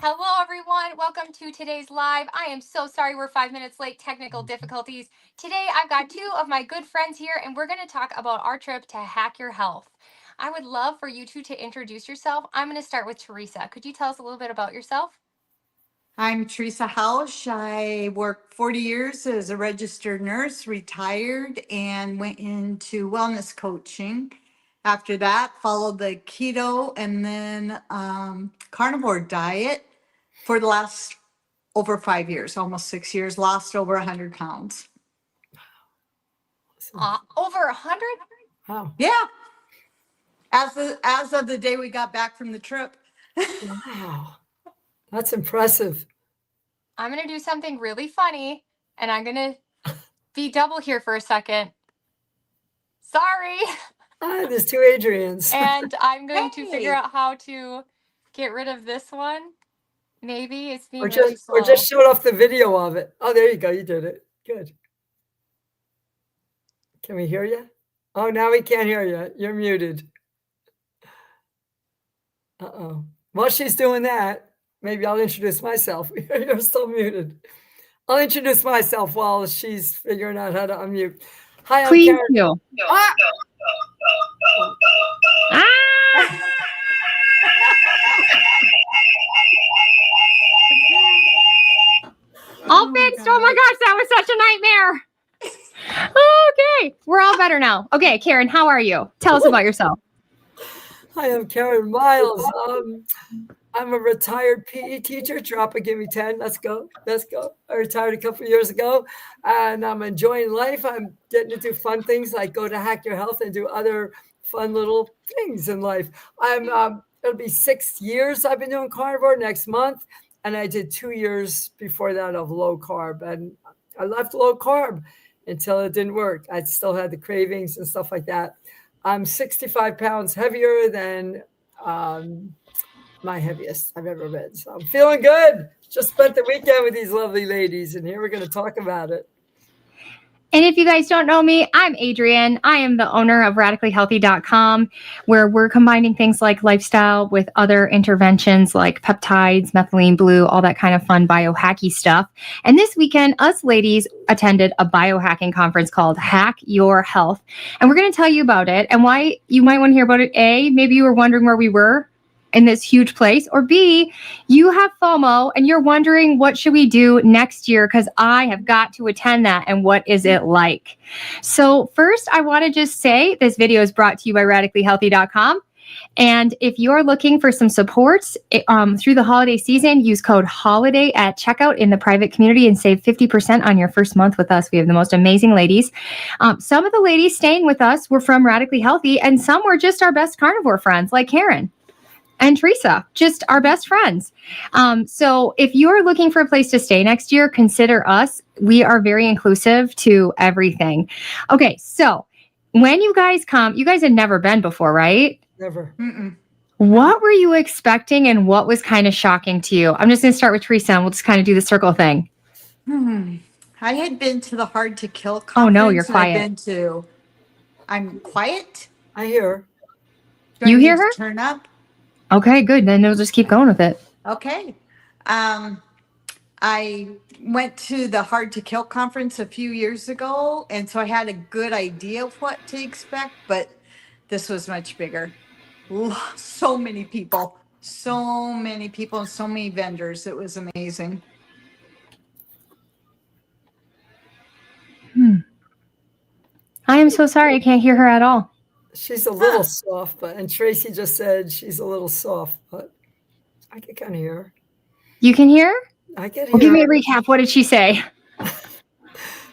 Hello, everyone. Welcome to today's live. I am so sorry we're 5 minutes late, technical difficulties. Today, I've got two of my good friends here, and we're going to talk about our trip to Hack Your Health. I would love for you two to introduce yourself. I'm going to start with Teresa. Could you tell us a little bit about yourself? I'm Teresa Hausch. I worked 40 years as a registered nurse, retired, and went into wellness coaching. After that, followed the keto and then carnivore diet for the last over 5 years, almost 6 years, lost over 100 pounds. Over 100? Wow. Yeah. As of the day we got back from the trip. Wow. That's impressive. I'm going to do something really funny, and I'm going to be double here for a second. Sorry. There's two Adrians. And I'm going to figure out how to get rid of this one. Maybe it's being really slow. Or just showed off the video of it. Oh, there you go. You did it. Good. Can we hear you? Oh, now we can't hear you. You're muted. Uh-oh. While she's doing that, maybe I'll introduce myself. You're still muted. I'll introduce myself while she's figuring out how to unmute. Hi, I'm Karen. You. Ah! Ah! All fixed. Oh my gosh, that was such a nightmare. Okay, we're all better now. Okay, Karen, how are you? Tell us about yourself. Hi, I'm Karen Miles. I'm a retired PE teacher. Drop a give me 10. Let's go. Let's go. I retired a couple of years ago, and I'm enjoying life. I'm getting to do fun things like go to Hack Your Health and do other fun little things in life. It'll be 6 years I've been doing carnivore next month, and I did 2 years before that of low carb, and I left low carb until it didn't work. I still had the cravings and stuff like that. I'm 65 pounds heavier than my heaviest I've ever been. So I'm feeling good. Just spent the weekend with these lovely ladies, and here we're going to talk about it. And if you guys don't know me, I'm Adrian. I am the owner of radicallyhealthy.com, where we're combining things like lifestyle with other interventions like peptides, methylene blue, all that kind of fun biohacky stuff. And this weekend, us ladies attended a biohacking conference called Hack Your Health. And we're going to tell you about it and why you might want to hear about it. A, maybe you were wondering where we were in this huge place, or B, you have FOMO and you're wondering what should we do next year because I have got to attend that and what is it like? So first, I want to just say this video is brought to you by radicallyhealthy.com. And if you're looking for some supports through the holiday season, use code HOLIDAY at checkout in the private community and save 50% on your first month with us. We have the most amazing ladies. Some of the ladies staying with us were from Radically Healthy, and some were just our best carnivore friends like Karen and Teresa, just our best friends. So if you're looking for a place to stay next year, consider us. We are very inclusive to everything. Okay, so when you guys come, you guys had never been before, right? Never. Mm-mm. What were you expecting and what was kind of shocking to you? I'm just going to start with Teresa and we'll just kind of do the circle thing. I had been to the Hard to Kill conference. Oh no, you're quiet. I'm quiet? I hear. You hear her? Turn up? Okay, good. Then we'll just keep going with it. Okay. I went to the Hard to Kill conference a few years ago, and so I had a good idea of what to expect, but this was much bigger. So many people, and so many vendors. It was amazing. I am so sorry. I can't hear her at all. She's a little soft, and Tracy just said she's a little soft, but I can kind of hear her. You can hear her? I can hear Well, give me a her. recap. What did she say?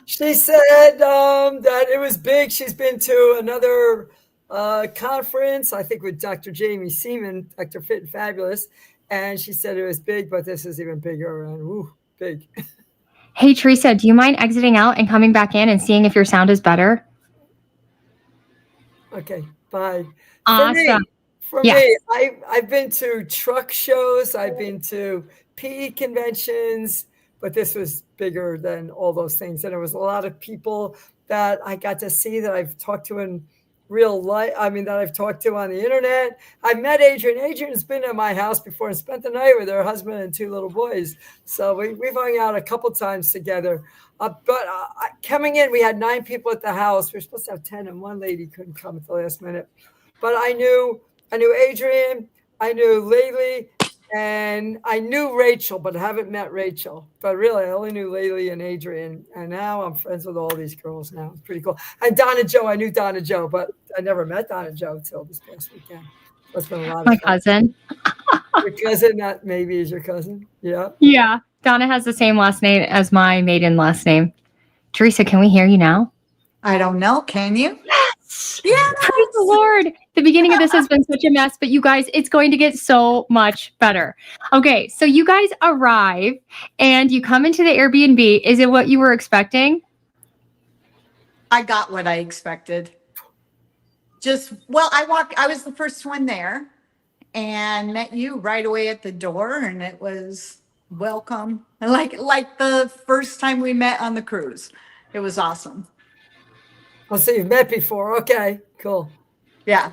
She said that it was big. She's been to another conference, I think with Dr. Jamie Seaman, Dr. Fit and Fabulous, and she said it was big, but this is even bigger and big. Hey, Teresa, do you mind exiting out and coming back in and seeing if your sound is better? Okay, bye. Awesome. For me, I've been to truck shows. I've been to PE conventions, but this was bigger than all those things. And there was a lot of people that I got to see that I've talked to in real life, that I've talked to on the internet. I've met Adrian. Adrian's been at my house before and spent the night with her husband and 2 little boys. So we've hung out a couple times together. But coming in, we had 9 people at the house. We were supposed to have 10, and one lady couldn't come at the last minute. But I knew Adrian, I knew Laylee, and I knew Rachel, but I haven't met Rachel. But really, I only knew Laylee and Adrian, and now I'm friends with all these girls now. It's pretty cool. And Donna Joe, I knew Donna Joe, but I never met Donna Joe until this past weekend. That's been a lot of My fun. cousin. Your cousin, that maybe is your cousin. Yeah. Yeah. Donna has the same last name as my maiden last name. Teresa, can we hear you now? I don't know. Can you? Yeah. Praise the Lord. The beginning of this has been such a mess, but you guys, it's going to get so much better. Okay. So you guys arrive and you come into the Airbnb. Is it what you were expecting? I got what I expected. I was the first one there and met you right away at the door, and it was welcome. Like the first time we met on the cruise. It was awesome. Oh, so you've met before. Okay, cool. Yeah.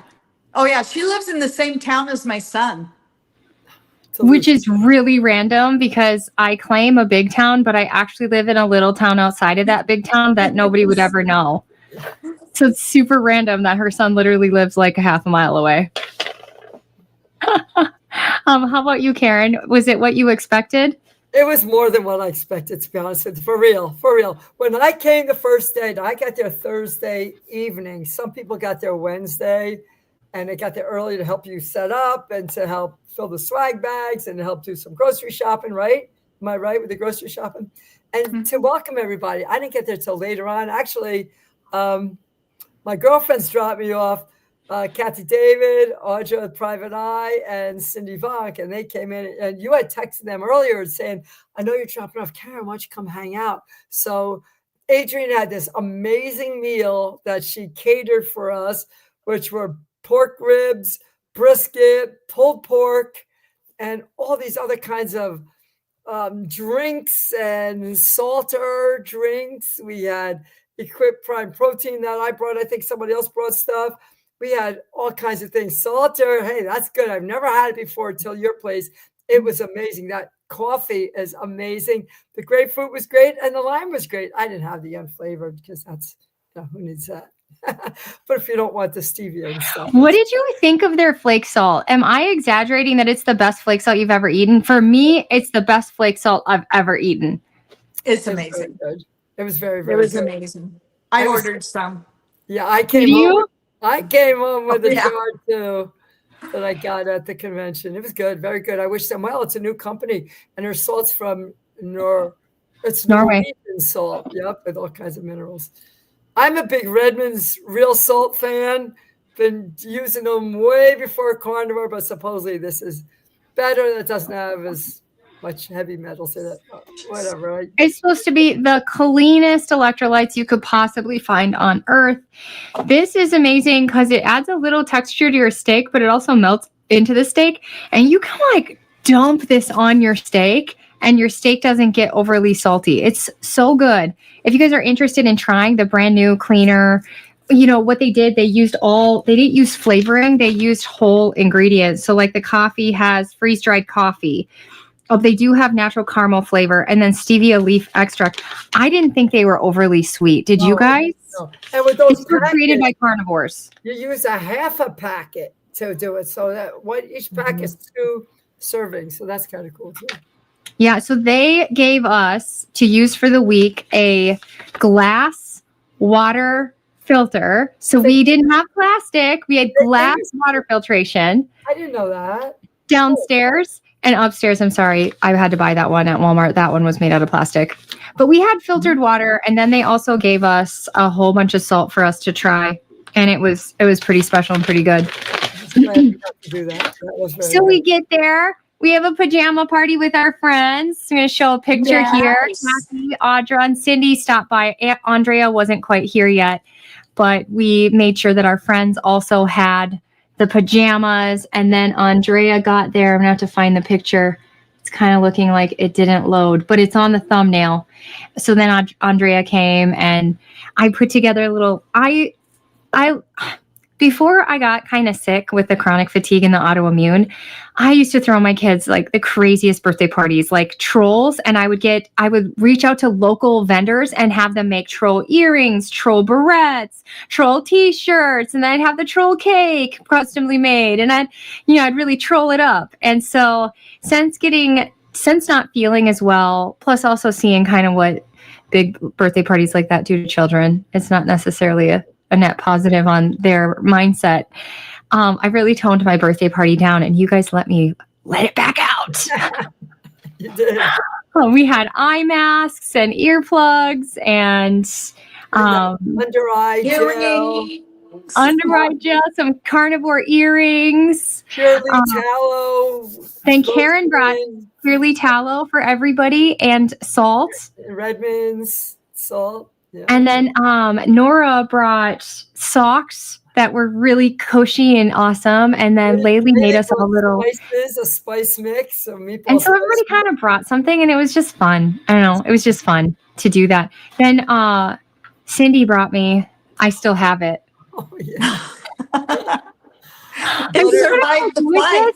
Oh yeah, she lives in the same town as my son. Which is really random because I claim a big town, but I actually live in a little town outside of that big town that nobody would ever know. So it's super random that her son literally lives like a half a mile away. How about you, Karen? Was it what you expected? It was more than what I expected, to be honest with you. For real. When I came the first day, I got there Thursday evening. Some people got there Wednesday, and they got there early to help you set up and to help fill the swag bags and to help do some grocery shopping, right? Am I right with the grocery shopping? And to welcome everybody. I didn't get there till later on. Actually, my girlfriends dropped me off. Kathy David, Audra Private Eye, and Cindy Vonk, and they came in, and you had texted them earlier saying, I know you're dropping off Karen, why don't you come hang out? So Adrian had this amazing meal that she catered for us, which were pork ribs, brisket, pulled pork, and all these other kinds of drinks and salter drinks. We had Equip Prime Protein that I brought. I think somebody else brought stuff. We had all kinds of things. Salter, hey, that's good. I've never had it before until your place. It was amazing. That coffee is amazing. The grapefruit was great, and the lime was great. I didn't have the unflavored because that's, who needs that? But if you don't want the stevia and stuff. What did you think of their flake salt? Am I exaggerating that it's the best flake salt you've ever eaten? For me, it's the best flake salt I've ever eaten. It's amazing. It was very, very It was good. amazing. I ordered some. Yeah, I came home with a jar too that I got at the convention. It was good, very good. I wish them well. It's a new company, and their salt's from Norway. Norwegian salt, yep, with all kinds of minerals. I'm a big Redmond's Real Salt fan. Been using them way before carnivore, but supposedly this is better. That doesn't have as much heavy metals in it. Whatever. Right? It's supposed to be the cleanest electrolytes you could possibly find on Earth. This is amazing because it adds a little texture to your steak, but it also melts into the steak. And you can like dump this on your steak and your steak doesn't get overly salty. It's so good. If you guys are interested in trying the brand new cleaner, what they did, they didn't use flavoring. They used whole ingredients. So like the coffee has freeze-dried coffee. Oh, they do have natural caramel flavor and then stevia leaf extract. I didn't think they were overly sweet. Did you guys? No. And with those created by carnivores. You use a half a packet to do it. So that each pack is 2 servings. So that's kind of cool too. Yeah. So they gave us to use for the week a glass water filter. So we didn't have plastic. We had glass water filtration. I didn't know that. Downstairs. And upstairs, I'm sorry, I had to buy that one at Walmart. That one was made out of plastic. But we had filtered water, and then they also gave us a whole bunch of salt for us to try. And it was pretty special and pretty good. So we get there. We have a pajama party with our friends. I'm going to show a picture here. Kathy, Audra, and Cindy stopped by. Andrea wasn't quite here yet, but we made sure that our friends also had the pajamas, and then Andrea got there. I'm gonna have to find the picture. It's kind of looking like it didn't load, but it's on the thumbnail. So then Andrea came and I put together a little, before I got kind of sick with the chronic fatigue and the autoimmune, I used to throw my kids like the craziest birthday parties, like trolls. And I would reach out to local vendors and have them make troll earrings, troll barrettes, troll t-shirts. And then I'd have the troll cake customly made. And I'd really troll it up. And so since not feeling as well, plus also seeing kind of what big birthday parties like that do to children, it's not necessarily a net positive on their mindset. I really toned my birthday party down, and you guys let it back out. You did. We had eye masks and earplugs and under eye gel, some carnivore earrings. Purely tallow. Then Karen brought purely tallow for everybody and salt. Redmond's salt. Yeah. And then Nora brought socks that were really cushy and awesome. And then Laylee made us a little spices, a spice mix, and so everybody kind of brought something, and it was just fun. I don't know, it was just fun to do that. Then Cindy brought me. I still have it. Oh yeah. It survived the flight.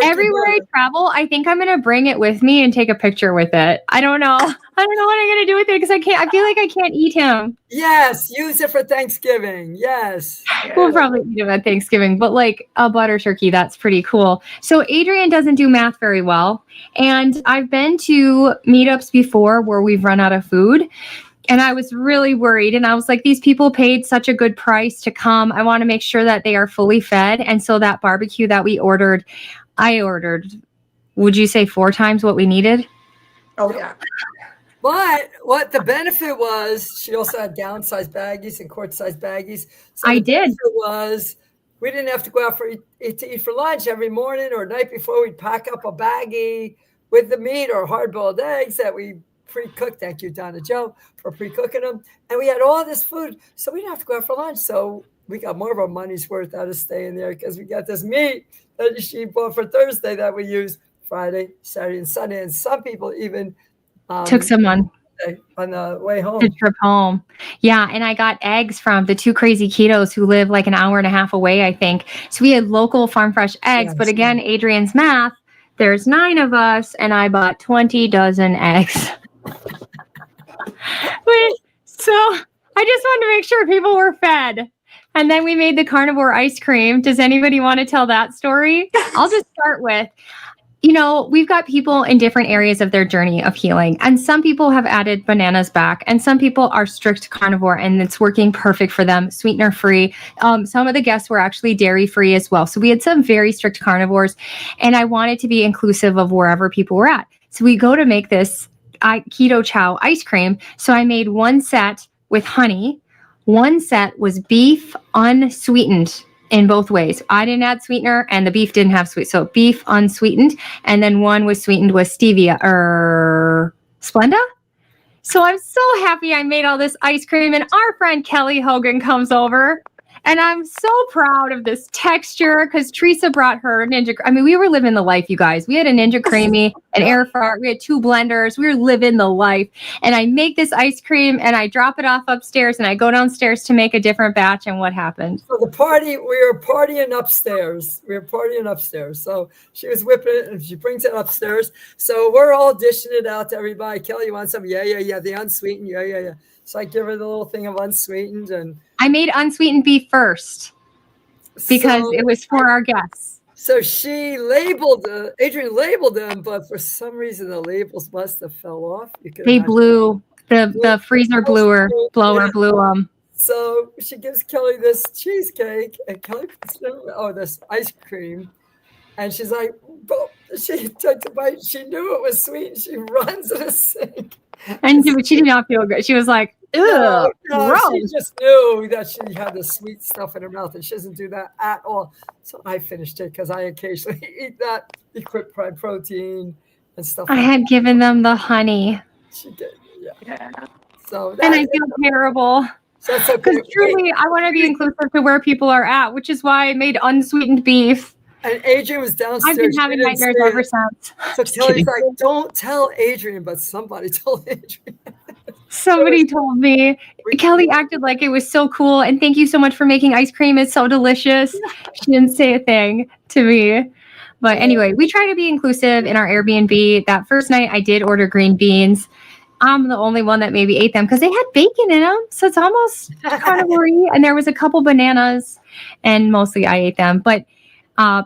Everywhere I travel, I think I'm gonna bring it with me and take a picture with it. I don't know. I don't know what I'm gonna do with it because I feel like I can't eat him. Yes, use it for Thanksgiving. Yes. We'll probably eat him at Thanksgiving, but like a butter turkey, that's pretty cool. So Adrian doesn't do math very well. And I've been to meetups before where we've run out of food. And I was really worried. And I was like, these people paid such a good price to come. I want to make sure that they are fully fed. And so that barbecue that I ordered, would you say 4 times what we needed? Oh, yeah. But what the benefit was, she also had downsized baggies and quart-sized baggies. So I the did. benefit was we didn't have to go out to eat for lunch every morning or night before. We'd pack up a baggie with the meat or hard-boiled eggs that we pre-cooked. Thank you, Donna Joe, for pre-cooking them. And we had all this food, so we didn't have to go out for lunch. So we got more of our money's worth out of staying there because we got this meat that she bought for Thursday that we use Friday, Saturday, and Sunday. And some people even took some on the way home. The trip home. Yeah. And I got eggs from the 2 crazy ketos who live like an hour and a half away, I think. So we had local farm fresh eggs. Yes. But again, Adrian's math, there's 9 of us, and I bought 20 dozen eggs. So I just wanted to make sure people were fed. And then we made the carnivore ice cream. Does anybody want to tell that story? I'll just start with, we've got people in different areas of their journey of healing. And some people have added bananas back. And some people are strict carnivore and it's working perfect for them, sweetener free. Some of the guests were actually dairy free as well. So we had some very strict carnivores. And I wanted to be inclusive of wherever people were at. So we go to make this keto chow ice cream. So I made 1 set with honey. 1 set was beef unsweetened in both ways. I didn't add sweetener and the beef didn't have sweet. So beef unsweetened. And then 1 was sweetened with stevia or Splenda. So I'm so happy I made all this ice cream, and our friend Kelly Hogan comes over. And I'm so proud of this texture because Teresa brought her Ninja. I mean, we were living the life, you guys. We had a Ninja Creamy, an air fryer. We had 2 blenders. We were living the life. And I make this ice cream and I drop it off upstairs and I go downstairs to make a different batch. And what happened? So we were partying upstairs. So she was whipping it and she brings it upstairs. So we're all dishing it out to everybody. Kelly, you want some? Yeah. The unsweetened. Yeah. So I give her the little thing of unsweetened, and I made unsweetened beef first because it was for our guests. So she Adrian labeled them, but for some reason the labels must have fell off. They blew. The freezer blower blew them. So she gives Kelly this cheesecake, and Kelly puts this ice cream, and she's like, she took a bite. She knew it was sweet. And she runs to the sink. And she did not feel good. She was like, ugh, no, she just knew that she had the sweet stuff in her mouth, and she doesn't do that at all. So I finished it because I occasionally eat that equipped prime protein and stuff. I had given them the honey. She did, yeah. So and I feel terrible. So that's okay. Because truly, I want to be inclusive to where people are at, which is why I made unsweetened beef. And Adrian was downstairs. I've been having nightmares ever since. So Kelly's like, don't tell Adrian, but somebody told Adrian. Somebody told me. Kelly acted like it was so cool. And thank you so much for making ice cream. It's so delicious. She didn't say a thing to me. But anyway, we try to be inclusive in our Airbnb. That first night, I did order green beans. I'm the only one that maybe ate them because they had bacon in them. So it's almost carnivore. And there was a couple bananas, and mostly I ate them. But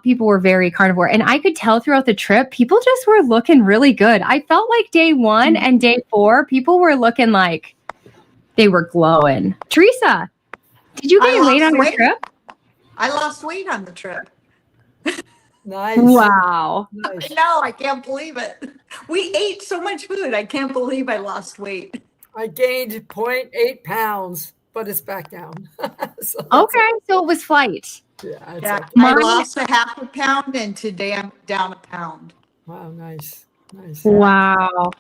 people were very carnivore. And I could tell throughout the trip, people just were looking really good. I felt like day 1 and day 4, people were looking like they were glowing. Teresa, did you gain weight on your trip? I lost weight on the trip. Nice. Wow. Nice. I know, I can't believe it. We ate so much food. I can't believe I lost weight. I gained 0.8 pounds, but it's back down. So Okay, so it was flight. yeah, Yeah, okay. I lost a half a pound, and today I'm down a pound. Wow, nice. Nice. Wow.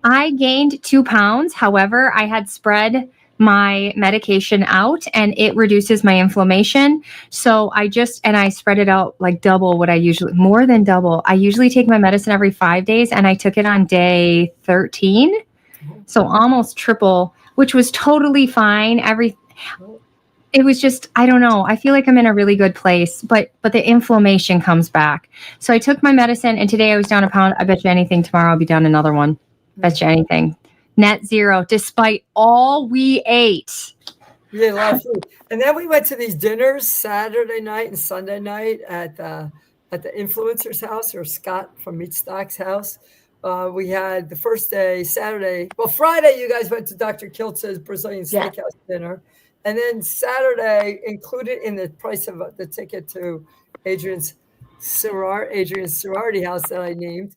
I gained 2 pounds. However, I had spread my medication out and it reduces my inflammation. So I spread it out like double what more than double. I usually take my medicine every 5 days and I took it on day 13. So almost triple, which was totally fine. It was just, I don't know. I feel like I'm in a really good place, but the inflammation comes back. So I took my medicine and today I was down a pound. I bet you anything tomorrow I'll be down another one. Bet you anything. Net zero, despite all we ate. We ate a lot of food. And then we went to these dinners Saturday night and Sunday night at the influencer's house, or Scott from Meat Stock's house. We had the first day, Saturday. Well, Friday, you guys went to Dr. Kiltz's Brazilian Steakhouse dinner. And then Saturday, included in the price of the ticket to Adrian's sorority house that I named,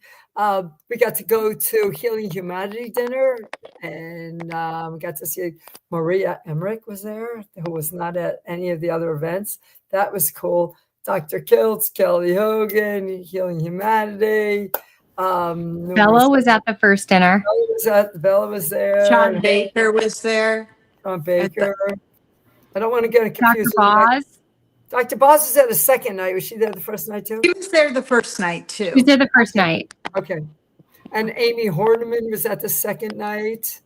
we got to go to Healing Humanity dinner, and we got to see Maria Emmerich was there, who was not at any of the other events. That was cool. Dr. Kiltz, Kelly Hogan, Healing Humanity. Bella was at the first dinner. Bella was there. Sean Baker was there. Sean Baker. I don't want to get confused. Dr. Boz. Dr. Boz was there the second night. Was she there the first night too? He was there the first night too. She was there the first night. Okay. And Amy Horniman was at the second night.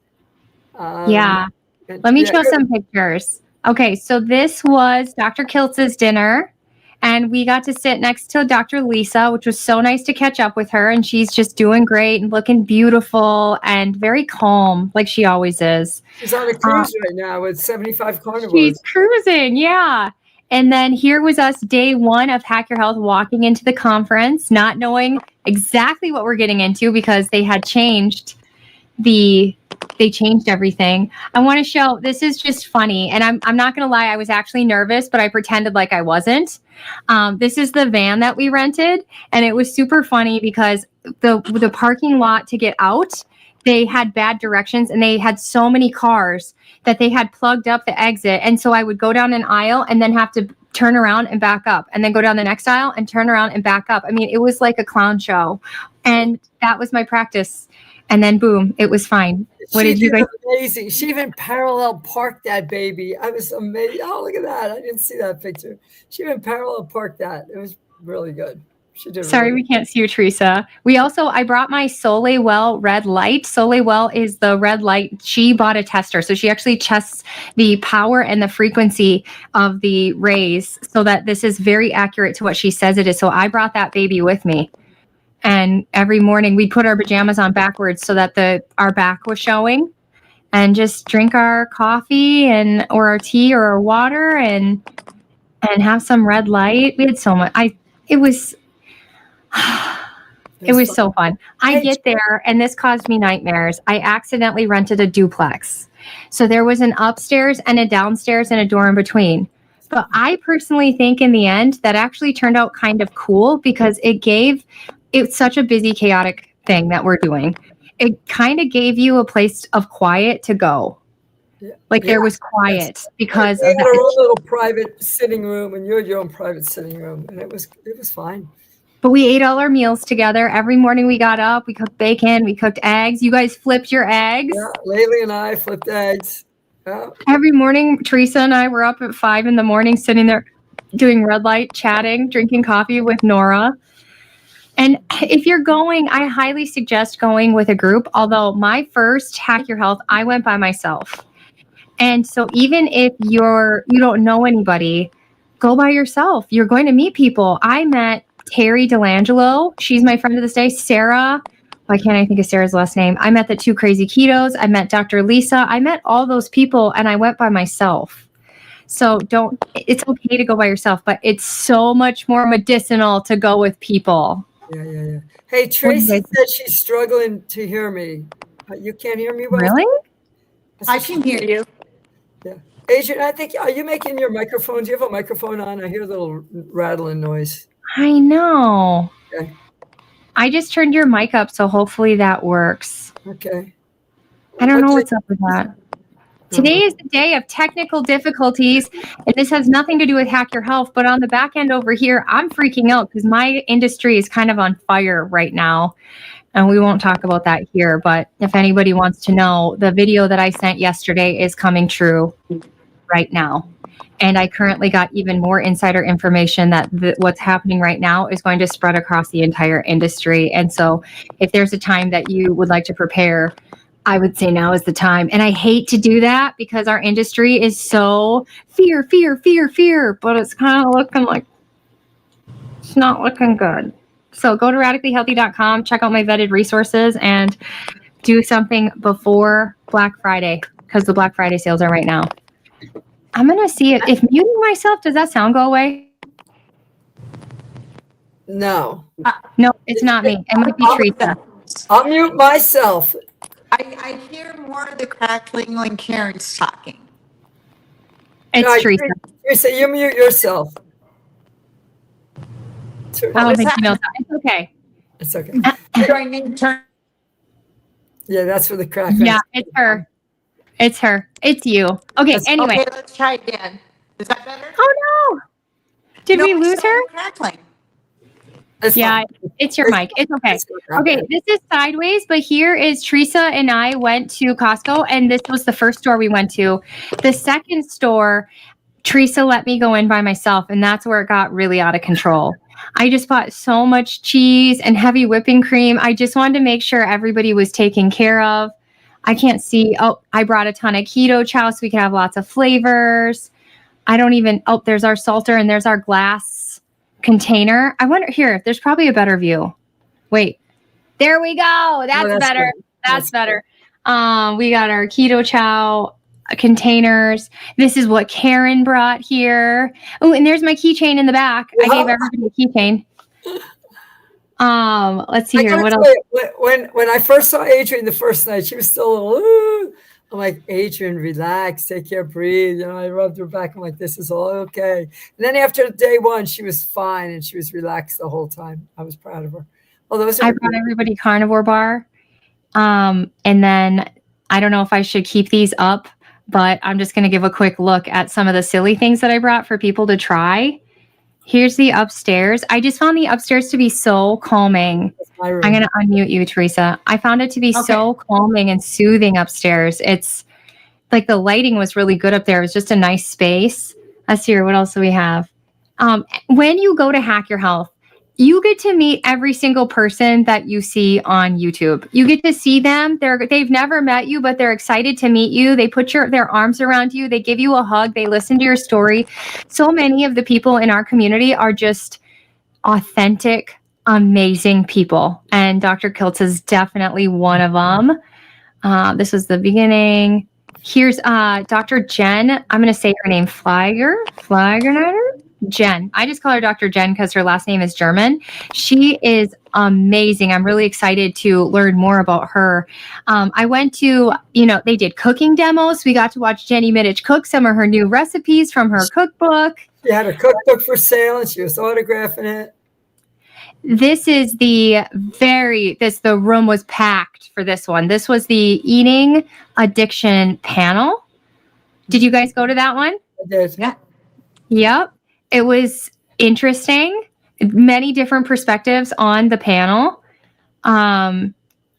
Yeah. Let me show some pictures. Okay, so this was Dr. Kiltz's dinner. And we got to sit next to Dr. Lisa, which was so nice to catch up with her. And she's just doing great and looking beautiful and very calm, like she always is. She's on a cruise right now with 75 carnivores. She's cruising, yeah. And then here was us day 1 of Hack Your Health, walking into the conference, not knowing exactly what we're getting into because they had changed everything. I want to show, this is just funny. And I'm not going to lie, I was actually nervous, but I pretended like I wasn't. This is the van that we rented. And it was super funny because the parking lot to get out, they had bad directions and they had so many cars that they had plugged up the exit. And so I would go down an aisle and then have to turn around and back up and then go down the next aisle and turn around and back up. I mean, it was like a clown show. And that was my practice. And then boom, it was fine. What did you guys? Amazing. She even parallel parked that baby. I was amazed. Oh, look at that. I didn't see that picture. She even parallel parked that. It was really good. She did. Sorry, we can't see you, Teresa. I brought my Solewell red light. Solewell is the red light. She bought a tester. So she actually tests the power and the frequency of the rays so that this is very accurate to what she says it is. So I brought that baby with me. And every morning we put our pajamas on backwards so that our back was showing, and just drink our coffee or our tea or our water and have some red light. We had so much. It was so fun. I get there and this caused me nightmares. I accidentally rented a duplex. So there was an upstairs and a downstairs and a door in between. But I personally think in the end that actually turned out kind of cool because it's such a busy, chaotic thing that we're doing. It kind of gave you a place of quiet to go. Like there was quiet because of our own little private sitting room, and you had your own private sitting room, and it was fine. But we ate all our meals together. Every morning we got up, we cooked bacon, we cooked eggs. You guys flipped your eggs. Yeah, Laylee and I flipped eggs. Yeah. Every morning, Teresa and I were up at 5 a.m, sitting there doing red light, chatting, drinking coffee with Nora. And if you're going, I highly suggest going with a group. Although my first Hack Your Health, I went by myself. And so even if you don't know anybody, go by yourself. You're going to meet people. I met Terry Delangelo. She's my friend to this day. Sarah. Why can't I think of Sarah's last name? I met the Two Crazy Ketos. I met Dr. Lisa. I met all those people and I went by myself. So it's okay to go by yourself, but it's so much more medicinal to go with people. Yeah. Hey, Tracy said she's struggling to hear me. You can't hear me? Really? I can hear you. Yeah. Adrian, I think, are you making your microphone? Do you have a microphone on? I hear a little rattling noise. I know. Okay. I just turned your mic up, so hopefully that works. Okay. I don't know what's up with that. Today is the day of technical difficulties, and this has nothing to do with Hack Your Health, but on the back end over here, I'm freaking out because my industry is kind of on fire right now, and we won't talk about that here, but if anybody wants to know, the video that I sent yesterday is coming true right now. And I currently got even more insider information that what's happening right now is going to spread across the entire industry. And so if there's a time that you would like to prepare, I would say now is the time. And I hate to do that because our industry is so fear, but it's kind of looking like it's not looking good. So go to radicallyhealthy.com, check out my vetted resources, and do something before Black Friday because the Black Friday sales are right now. I'm going to see if muting myself, does that sound go away? No. No, it's not me. It might be Teresa. I'll mute myself. I hear more of the crackling when Karen's talking. It's Teresa. Teresa, you mute yourself. I don't think she knows that. It's okay. It's okay. Do I need to turn? Yeah, that's for the crackling. Yeah, it's her. It's her. It's you. Okay, anyway. Okay, let's try again. Is that better? Oh, no. Did we lose her? Crackling. Yeah, it's your mic. It's okay. Okay, this is sideways, but here is Teresa and I went to Costco, and this was the first store we went to. The second store, Teresa let me go in by myself, and that's where it got really out of control. I just bought so much cheese and heavy whipping cream. I just wanted to make sure everybody was taken care of. I can't see. Oh, I brought a ton of keto chow so we can have lots of flavors. There's our salter and there's our glass container. I wonder here, there's probably a better view. Wait, there we go. That's better. Good. That's better. We got our keto chow containers. This is what Karen brought here. Oh, and there's my keychain in the back. I gave everybody a keychain. Let's see here. What else? When I first saw Adrian the first night, she was still a little, I'm like, Adrian, relax, take care, breathe. I rubbed her back. I'm like, this is all okay. And then after day one, she was fine and she was relaxed the whole time. I was proud of her. I brought everybody carnivore bar. And then I don't know if I should keep these up, but I'm just going to give a quick look at some of the silly things that I brought for people to try. Here's the upstairs. I just found the upstairs to be so calming. I'm going to unmute you, Teresa. I found it to be so calming and soothing upstairs. It's like the lighting was really good up there. It was just a nice space. Let's see here. What else do we have? When you go to Hack Your Health, you get to meet every single person that you see on YouTube. You get to see them. They've never met you, but they're excited to meet you. They put their arms around you. They give you a hug. They listen to your story. So many of the people in our community are just authentic, amazing people. And Dr. Kiltz is definitely one of them. This was the beginning. Here's Dr. Jen. I'm going to say her name, Flagerniner? Jen. I just call her Dr. Jen because her last name is German. She is amazing. I'm really excited to learn more about her. I went to, they did cooking demos. We got to watch Jenny Mittich cook some of her new recipes from her cookbook. She had a cookbook for sale and she was autographing it. This is the room was packed for this one. This was the eating addiction panel. Did you guys go to that one? I did. Yeah. Yep. It was interesting. Many different perspectives on the panel.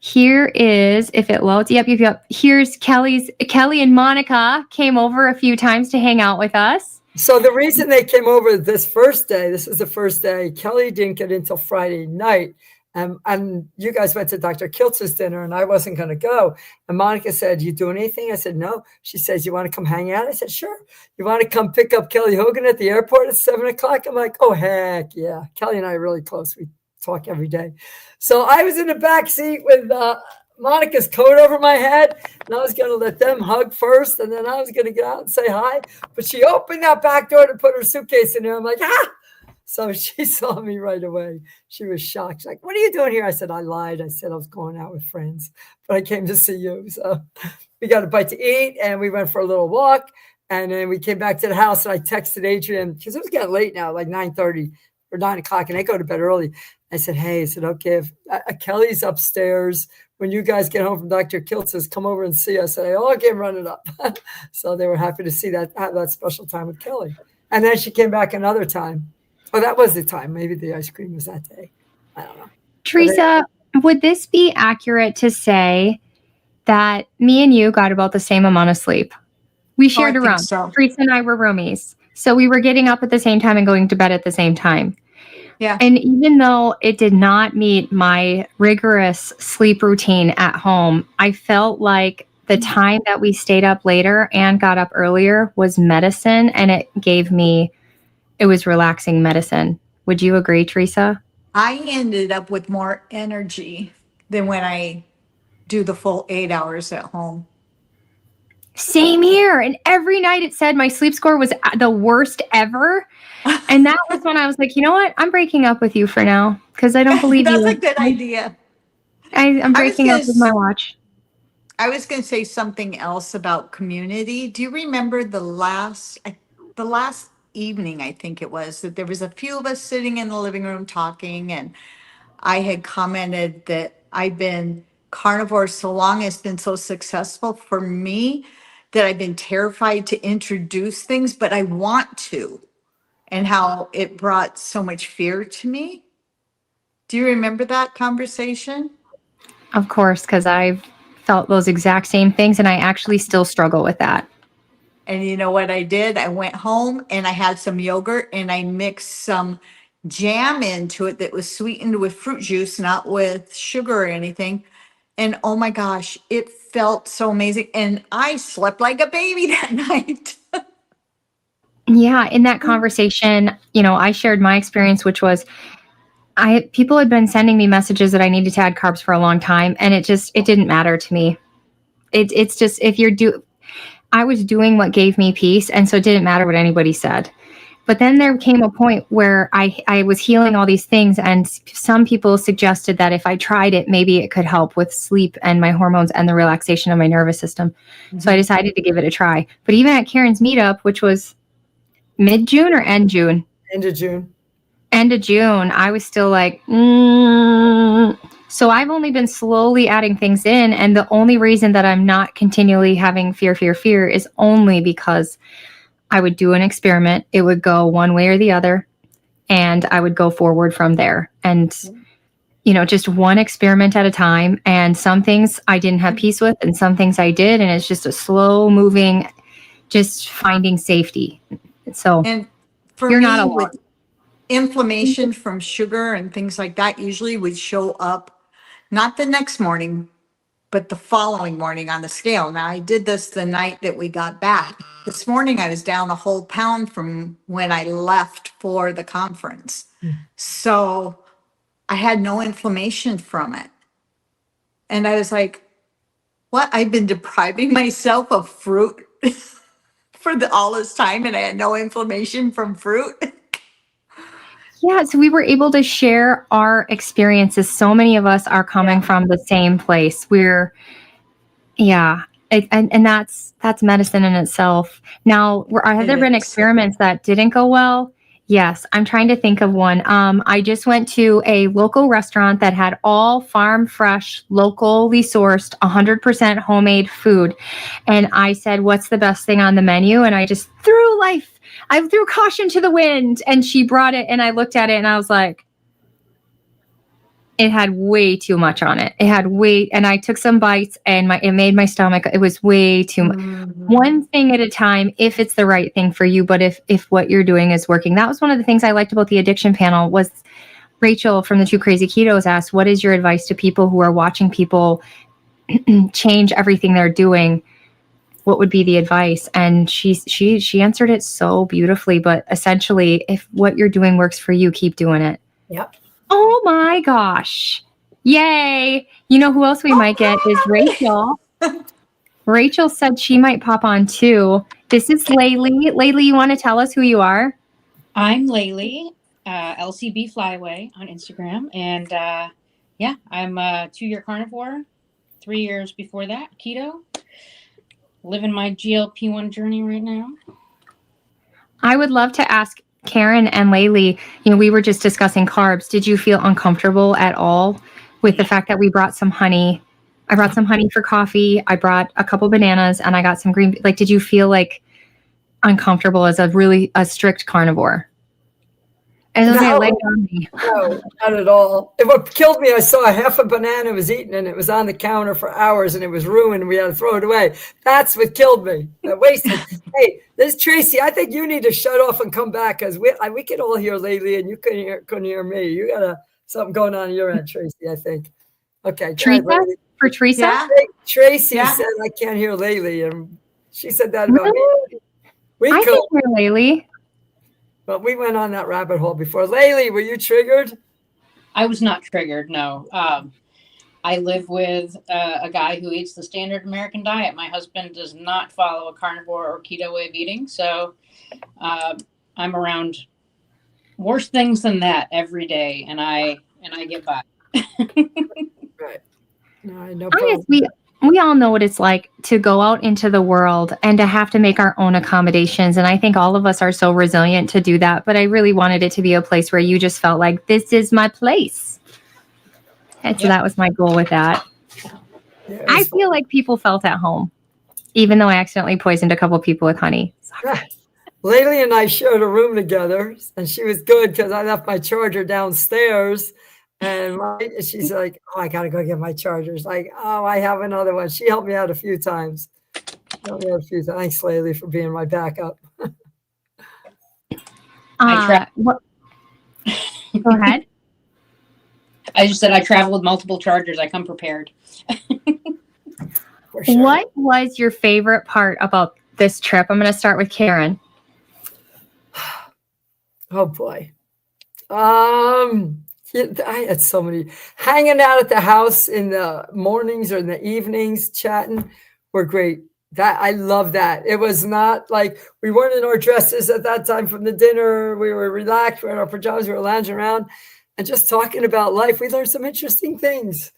Here is, if it loads, yep. Here's Kelly and Monica came over a few times to hang out with us. So the reason they came over this is the first day, Kelly didn't get in until Friday night. And you guys went to Dr. Kiltz's dinner and I wasn't going to go. And Monica said, you doing anything? I said, no. She says, you want to come hang out? I said, sure. You want to come pick up Kelly Hogan at the airport at 7:00? I'm like, oh, heck yeah. Kelly and I are really close. We talk every day. So I was in the back seat with Monica's coat over my head, and I was going to let them hug first, and then I was going to get out and say hi. But she opened that back door to put her suitcase in there. I'm like, ah! So she saw me right away. She was shocked. She's like, what are you doing here? I said, I lied. I said I was going out with friends, but I came to see you. So we got a bite to eat, and we went for a little walk, and then we came back to the house, and I texted Adrian, because it was getting late now, like 9:30 or 9:00, and I go to bed early. I said, hey, okay, if Kelly's upstairs, when you guys get home from Dr. Kiltz's, come over and see us. And I all came running up. So they were happy to see that, have that special time with Kelly. And then she came back another time. Oh, that was the time. Maybe the ice cream was that day. I don't know. Teresa, would this be accurate to say that me and you got about the same amount of sleep? We shared a room. So. Teresa and I were roomies. So we were getting up at the same time and going to bed at the same time. Yeah. And even though it did not meet my rigorous sleep routine at home, I felt like the time that we stayed up later and got up earlier was medicine, and it was relaxing medicine. Would you agree, Teresa? I ended up with more energy than when I do the full 8 hours at home. Same here. And every night it said my sleep score was the worst ever. And that was when I was like, you know what? I'm breaking up with you for now because I don't believe That's you. That's a good idea. I'm breaking up with my watch. I was going to say something else about community. Do you remember the last evening, I think it was, that there was a few of us sitting in the living room talking, and I had commented that I've been carnivore so long, it's been so successful for me that I've been terrified to introduce things, but I want to, and how it brought so much fear to me. Do you remember that conversation? Of course, because I've felt those exact same things, and I actually still struggle with that. And you know what I did? I went home and I had some yogurt and I mixed some jam into it that was sweetened with fruit juice, not with sugar or anything. And oh my gosh, it felt so amazing. And I slept like a baby that night. Yeah, in that conversation, I shared my experience, which was people had been sending me messages that I needed to add carbs for a long time, and it didn't matter to me. It's just I was doing what gave me peace, and so it didn't matter what anybody said. But then there came a point where I was healing all these things, and some people suggested that if I tried it, maybe it could help with sleep and my hormones and the relaxation of my nervous system. Mm-hmm. So I decided to give it a try. But even at Karen's meetup, which was mid-June or end June? End of June. End of June, I was still like, So I've only been slowly adding things in, and the only reason that I'm not continually having fear is only because I would do an experiment. It would go one way or the other, and I would go forward from there. And, just one experiment at a time. And some things I didn't have peace with, and some things I did. And it's just a slow moving, just finding safety. So and for you're me, not alone. with inflammation from sugar and things like that usually would show up not the next morning, but the following morning on the scale. Now, I did this the night that we got back. This morning, I was down a whole pound from when I left for the conference. So I had no inflammation from it. And I was like, what? I've been depriving myself of fruit for all this time, and I had no inflammation from fruit. Yeah, so we were able to share our experiences. So many of us are coming from the same place. And that's medicine in itself. Now, have there been experiments that didn't go well? Yes, I'm trying to think of one. I just went to a local restaurant that had all farm fresh, locally sourced, 100% homemade food. And I said, what's the best thing on the menu? And I just I threw caution to the wind, and she brought it, and I looked at it and I was like, It had way too much on it. It had and I took some bites and it made my stomach, it was way too much. One thing at a time, if it's the right thing for you, but if what you're doing is working. That was one of the things I liked about the addiction panel was Rachel from the Two Crazy Ketos asked, what is your advice to people who are watching people change everything they're doing? What would be the advice? And she answered it so beautifully, but essentially, if what you're doing works for you, keep doing it. Yep. Oh my gosh. Yay. You know who else we might get is Rachel. Rachel said she might pop on too. This is Laylee. Laylee, you want to tell us who you are? I'm Laylee, LCB Flyway on Instagram. And I'm a 2-year carnivore, 3 years before that, keto. Living my GLP-1 journey right now. I would love to ask Karen and Laylee, we were just discussing carbs. Did you feel uncomfortable at all with the fact that we brought some honey? I brought some honey for coffee. I brought a couple bananas and I got some green. Like, did you feel like uncomfortable as a strict carnivore? And No, they laid on me. No, not at all. What killed me, I saw a half a banana was eaten and it was on the counter for hours and it was ruined and we had to throw it away. That's what killed me. That wasted. Hey, this Tracy, I think you need to shut off and come back because we could all hear Laylee and you couldn't hear me. You got something going on your end, Tracy, I think. Okay. Teresa? For Teresa? Yeah. Tracy said I can't hear Laylee and she said that about me. I can hear Laylee. But we went on that rabbit hole before. Laylee, were you triggered? I was not triggered, no. I live with a guy who eats the standard American diet. My husband does not follow a carnivore or keto way of eating. So I'm around worse things than that every day. And I get by. Right. No problem. We all know what it's like to go out into the world and to have to make our own accommodations. And I think all of us are so resilient to do that. But I really wanted it to be a place where you just felt like this is my place. And so that was my goal with that. Yeah, I feel like people felt at home, even though I accidentally poisoned a couple people with honey. Sorry. Laylee and I shared a room together and she was good because I left my charger downstairs. And she's like, oh, I got to go get my chargers. Like, oh, I have another one. She helped me out a few times. Thanks, Laylee, for being my backup. Go ahead. I just said I travel with multiple chargers. I come prepared. For sure. What was your favorite part about this trip? I'm going to start with Karen. Oh, boy. I had so many. Hanging out at the house in the mornings or in the evenings, chatting, were great. I love that. It was not like we weren't in our dresses at that time from the dinner. We were relaxed. We were in our pajamas. We were lounging around and just talking about life. We learned some interesting things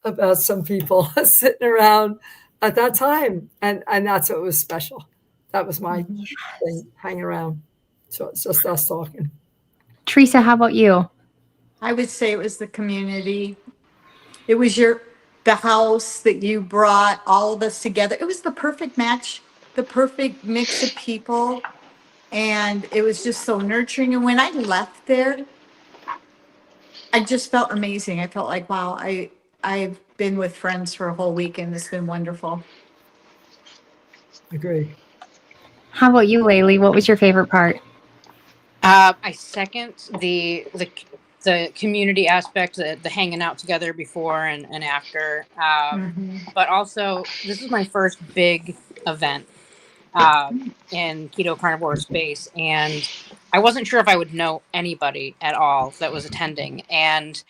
about some people sitting around at that time. And that's what was special. That was my thing, hanging around. So it's just us talking. Teresa, how about you? I would say it was the community. It was the house that you brought all of us together. It was the perfect match, the perfect mix of people. And it was just so nurturing. And when I left there, I just felt amazing. I felt like, wow, I've been with friends for a whole week and it's been wonderful. Agree. How about you, Laylee? What was your favorite part? I second the community aspect, the hanging out together before and after. But also, this is my first big event in keto carnivore space. And I wasn't sure if I would know anybody at all that was attending. And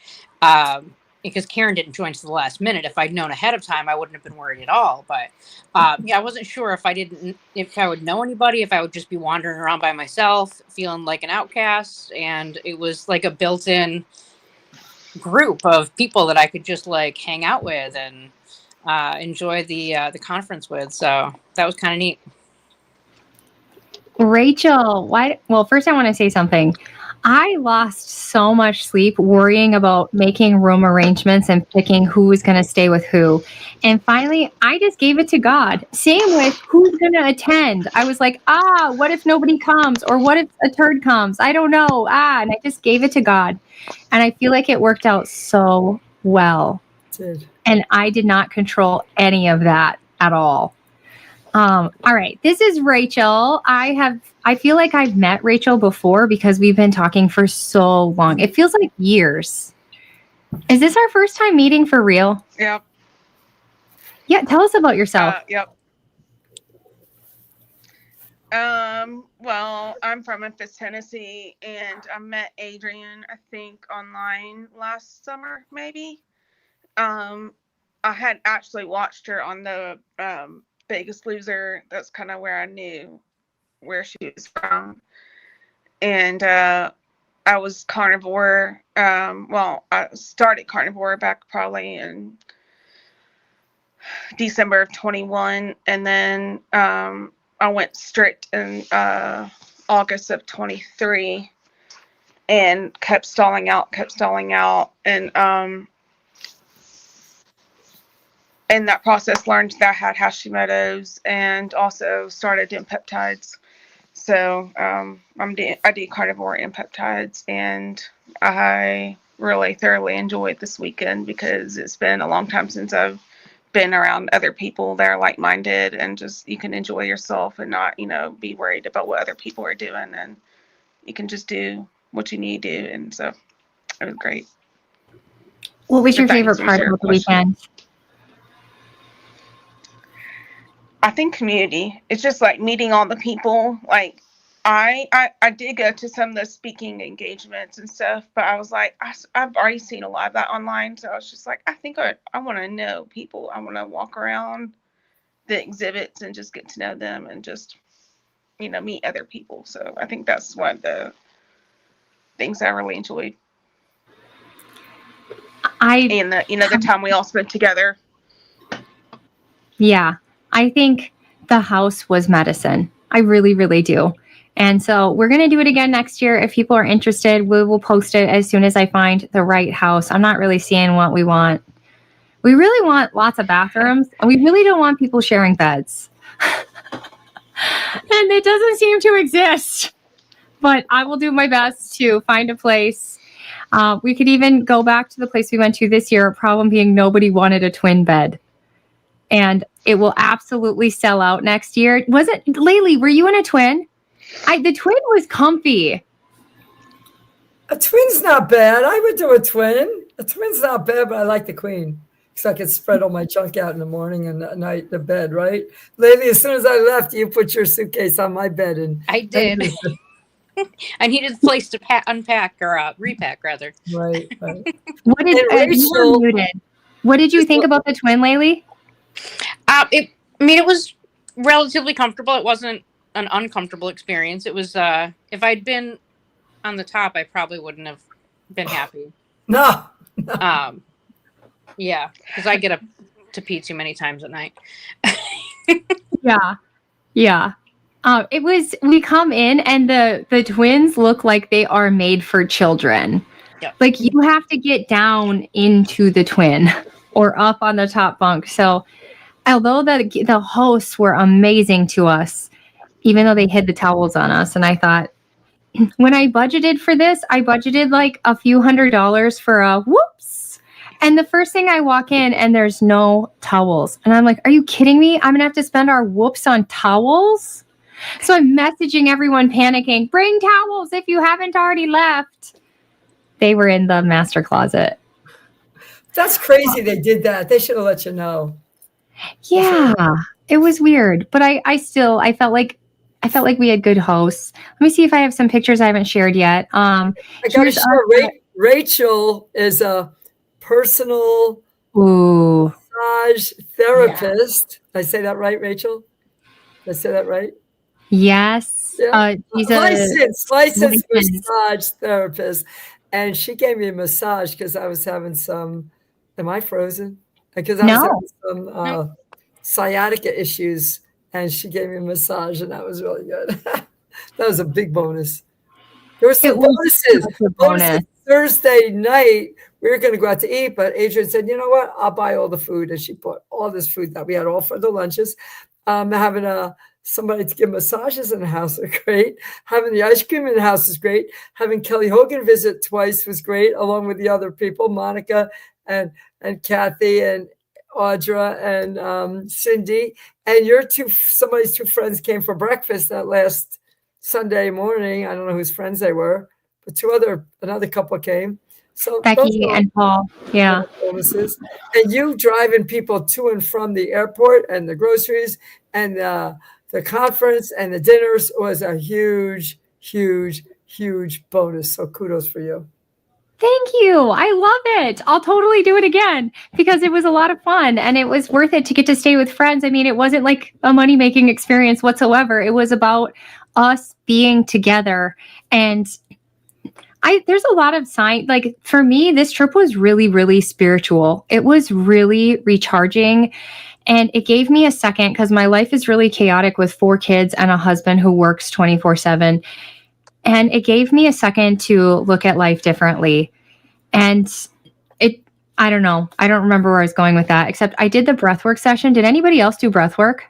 because Karen didn't join to the last minute, if I'd known ahead of time, I wouldn't have been worried at all. But I wasn't sure if I would know anybody, if I would just be wandering around by myself, feeling like an outcast. And it was like a built-in group of people that I could just like hang out with and enjoy the conference with. So that was kind of neat. Rachel, why? Well, first I want to say something. I lost so much sleep worrying about making room arrangements and picking who was going to stay with who. And finally, I just gave it to God. Same with who's going to attend. I was like, what if nobody comes? Or what if a turd comes? I don't know. And I just gave it to God. And I feel like it worked out so well. And I did not control any of that at all. All right. This is Rachel. I feel like I've met Rachel before because we've been talking for so long. It feels like years. Is this our first time meeting for real? Yep. Yeah. Tell us about yourself. Yep. Well, I'm from Memphis, Tennessee, and I met Adrian, I think, online last summer, maybe. I had actually watched her on the Biggest Loser. That's kind of where I knew where she was from. And I was carnivore. I started carnivore back probably in December of 21, and then I went strict in August of 23, and kept stalling out, and in that process learned that I had Hashimoto's, and also started doing peptides. So I do carnivore and peptides, and I really thoroughly enjoyed this weekend because it's been a long time since I've been around other people that are like-minded, and just you can enjoy yourself and not, be worried about what other people are doing, and you can just do what you need to do. And so it was great. What was your favorite part of the weekend? I think community. It's just like meeting all the people. Like I did go to some of the speaking engagements and stuff, but I was like, I've already seen a lot of that online. So I was just like, I think I want to know people. I want to walk around the exhibits and just get to know them and just, meet other people. So I think that's one of the things I really enjoyed. And the time we all spent together. Yeah. I think the house was medicine. I really, really do. And so we're going to do it again next year. If people are interested, we will post it as soon as I find the right house. I'm not really seeing what we want. We really want lots of bathrooms, and we really don't want people sharing beds. And it doesn't seem to exist. But I will do my best to find a place. We could even go back to the place we went to this year, problem being nobody wanted a twin bed. And it will absolutely sell out next year. Was it, Laylee, were you in a twin? The twin was comfy. A twin's not bad. I would do a twin. A twin's not bad, but I like the queen because I could spread all my junk out in the morning and at night in the bed, right? Laylee, as soon as I left, you put your suitcase on my bed. And I did. I needed a place to unpack or repack, rather. Right. What did you think about the twin, Laylee? It was relatively comfortable. It wasn't an uncomfortable experience. It was, if I'd been on the top, I probably wouldn't have been happy. No. Yeah, because I get up to pee too many times at night. Yeah. We come in and the twins look like they are made for children. Yep. Like you have to get down into the twin or up on the top bunk. So although the hosts were amazing to us, even though they hid the towels on us, and I thought, when I budgeted for this, I budgeted like a few $100s for a whoops. And the first thing I walk in and there's no towels. And I'm like, are you kidding me? I'm going to have to spend our whoops on towels? So I'm messaging everyone panicking, bring towels if you haven't already left. They were in the master closet. That's crazy they did that. They should have let you know. Yeah, it was weird. But I felt like we had good hosts. Let me see if I have some pictures I haven't shared yet. I got to share. Rachel is a personal massage therapist. Yeah. Did I say that right, Rachel? Did I say that right? Yes. Yeah. She's licensed massage therapist. And she gave me a massage because I was having some. Am I frozen? Because I was having some sciatica issues. And she gave me a massage, and that was really good. That was a big bonus. There was It some was bonuses. such a bonus. Thursday night, we were going to go out to eat, but Adrian said, you know what? I'll buy all the food. And she bought all this food that we had all for the lunches. Having somebody to give massages in the house are great. Having the ice cream in the house is great. Having Kelly Hogan visit twice was great, along with the other people, Monica and Kathy and Audra and Cindy. And somebody's two friends came for breakfast that last Sunday morning. I don't know whose friends they were, but another couple came. So Becky and Paul. Yeah. Bonuses. And you driving people to and from the airport and the groceries and the conference and the dinners was a huge, huge, huge bonus. So kudos for you. Thank you. I love it. I'll totally do it again because it was a lot of fun and it was worth it to get to stay with friends. I mean, it wasn't like a money-making experience whatsoever. It was about us being together. And there's a lot of sign, like for me, this trip was really, really spiritual. It was really recharging. And it gave me a second because my life is really chaotic with 4 kids and a husband who works 24/7. And it gave me a second to look at life differently. And I don't know. I don't remember where I was going with that, except I did the breathwork session. Did anybody else do breathwork?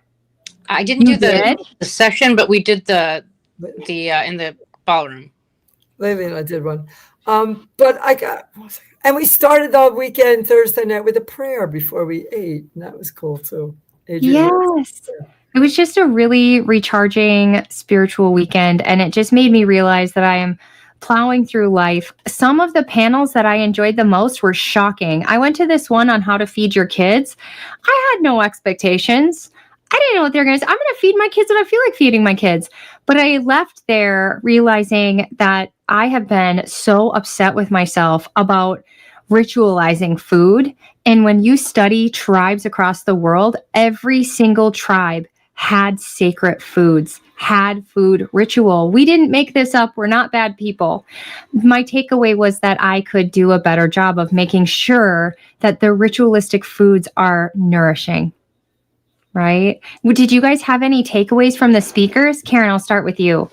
I didn't do the session, but we did the in the ballroom. Lately, and I did one. And we started the weekend Thursday night with a prayer before we ate. And that was cool too. Adrian, yes. It was just a really recharging spiritual weekend. And it just made me realize that I am plowing through life. Some of the panels that I enjoyed the most were shocking. I went to this one on how to feed your kids. I had no expectations. I didn't know what they were going to say. I'm going to feed my kids when I feel like feeding my kids. But I left there realizing that I have been so upset with myself about ritualizing food. And when you study tribes across the world, every single tribe had sacred foods, had food ritual. We didn't make this up. We're not bad people. My takeaway was that I could do a better job of making sure that the ritualistic foods are nourishing. Right? Did you guys have any takeaways from the speakers? Karen, I'll start with you.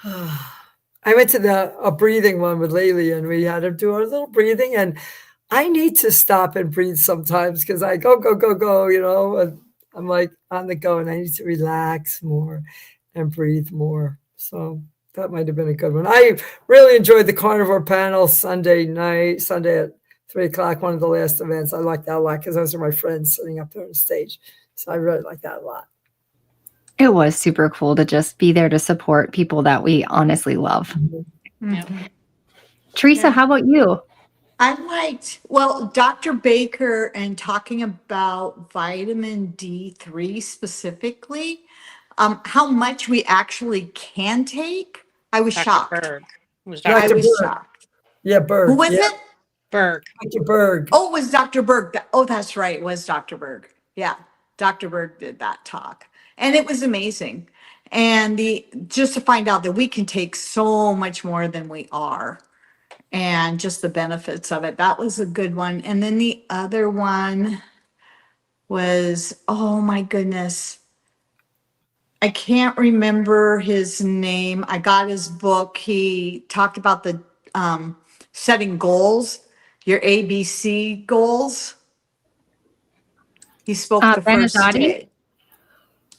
I went to a breathing one with Laylee and we had her do our little breathing. And I need to stop and breathe sometimes because I go, and I'm like on the go and I need to relax more and breathe more. So that might have been a good one. I really enjoyed the carnivore panel Sunday at 3:00, one of the last events. I liked that a lot because those are my friends sitting up there on stage. So I really like that a lot. It was super cool to just be there to support people that we honestly love. Mm-hmm. Yeah. Teresa, how about you? I liked, Dr. Baker and talking about vitamin D3 specifically, how much we actually can take. I was shocked. Berg. It was I Dr. was shocked. Yeah, Berg. Who was it? Berg. Dr. Berg. Oh, it was Dr. Berg. Oh, that's right. It was Dr. Berg. Yeah. Dr. Berg did that talk. And it was amazing. And just to find out that we can take so much more than we are and just the benefits of it. That was a good one. And then the other one was, oh my goodness. I can't remember his name. I got his book. He talked about the setting goals, your ABC goals. He spoke the Ben first Azadi? day.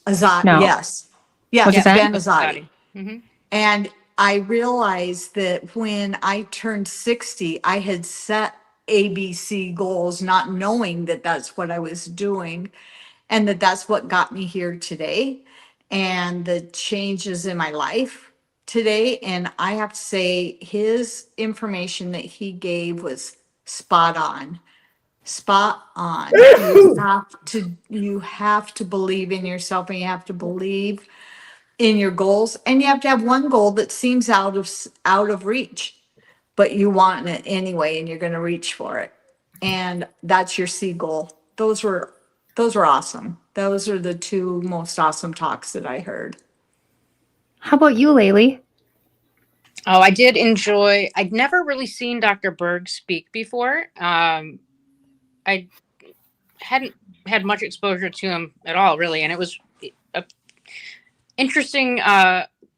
Azadi, No. yes. What's Yes, that? Ben Azadi. Mm-hmm. And I realized that when I turned 60, I had set ABC goals, not knowing that that's what I was doing and that that's what got me here today and the changes in my life today. And I have to say, his information that he gave was spot on. Spot on. You have to believe in yourself and you have to believe in your goals, and you have to have one goal that seems out of reach, but you want it anyway and you're going to reach for it. And that's your C goal. Those were awesome. Those are the 2 most awesome talks that I heard. How about you, Laylee? Oh, I did enjoy. I'd never really seen Dr. Berg speak before. I hadn't had much exposure to him at all, really, and it was a interesting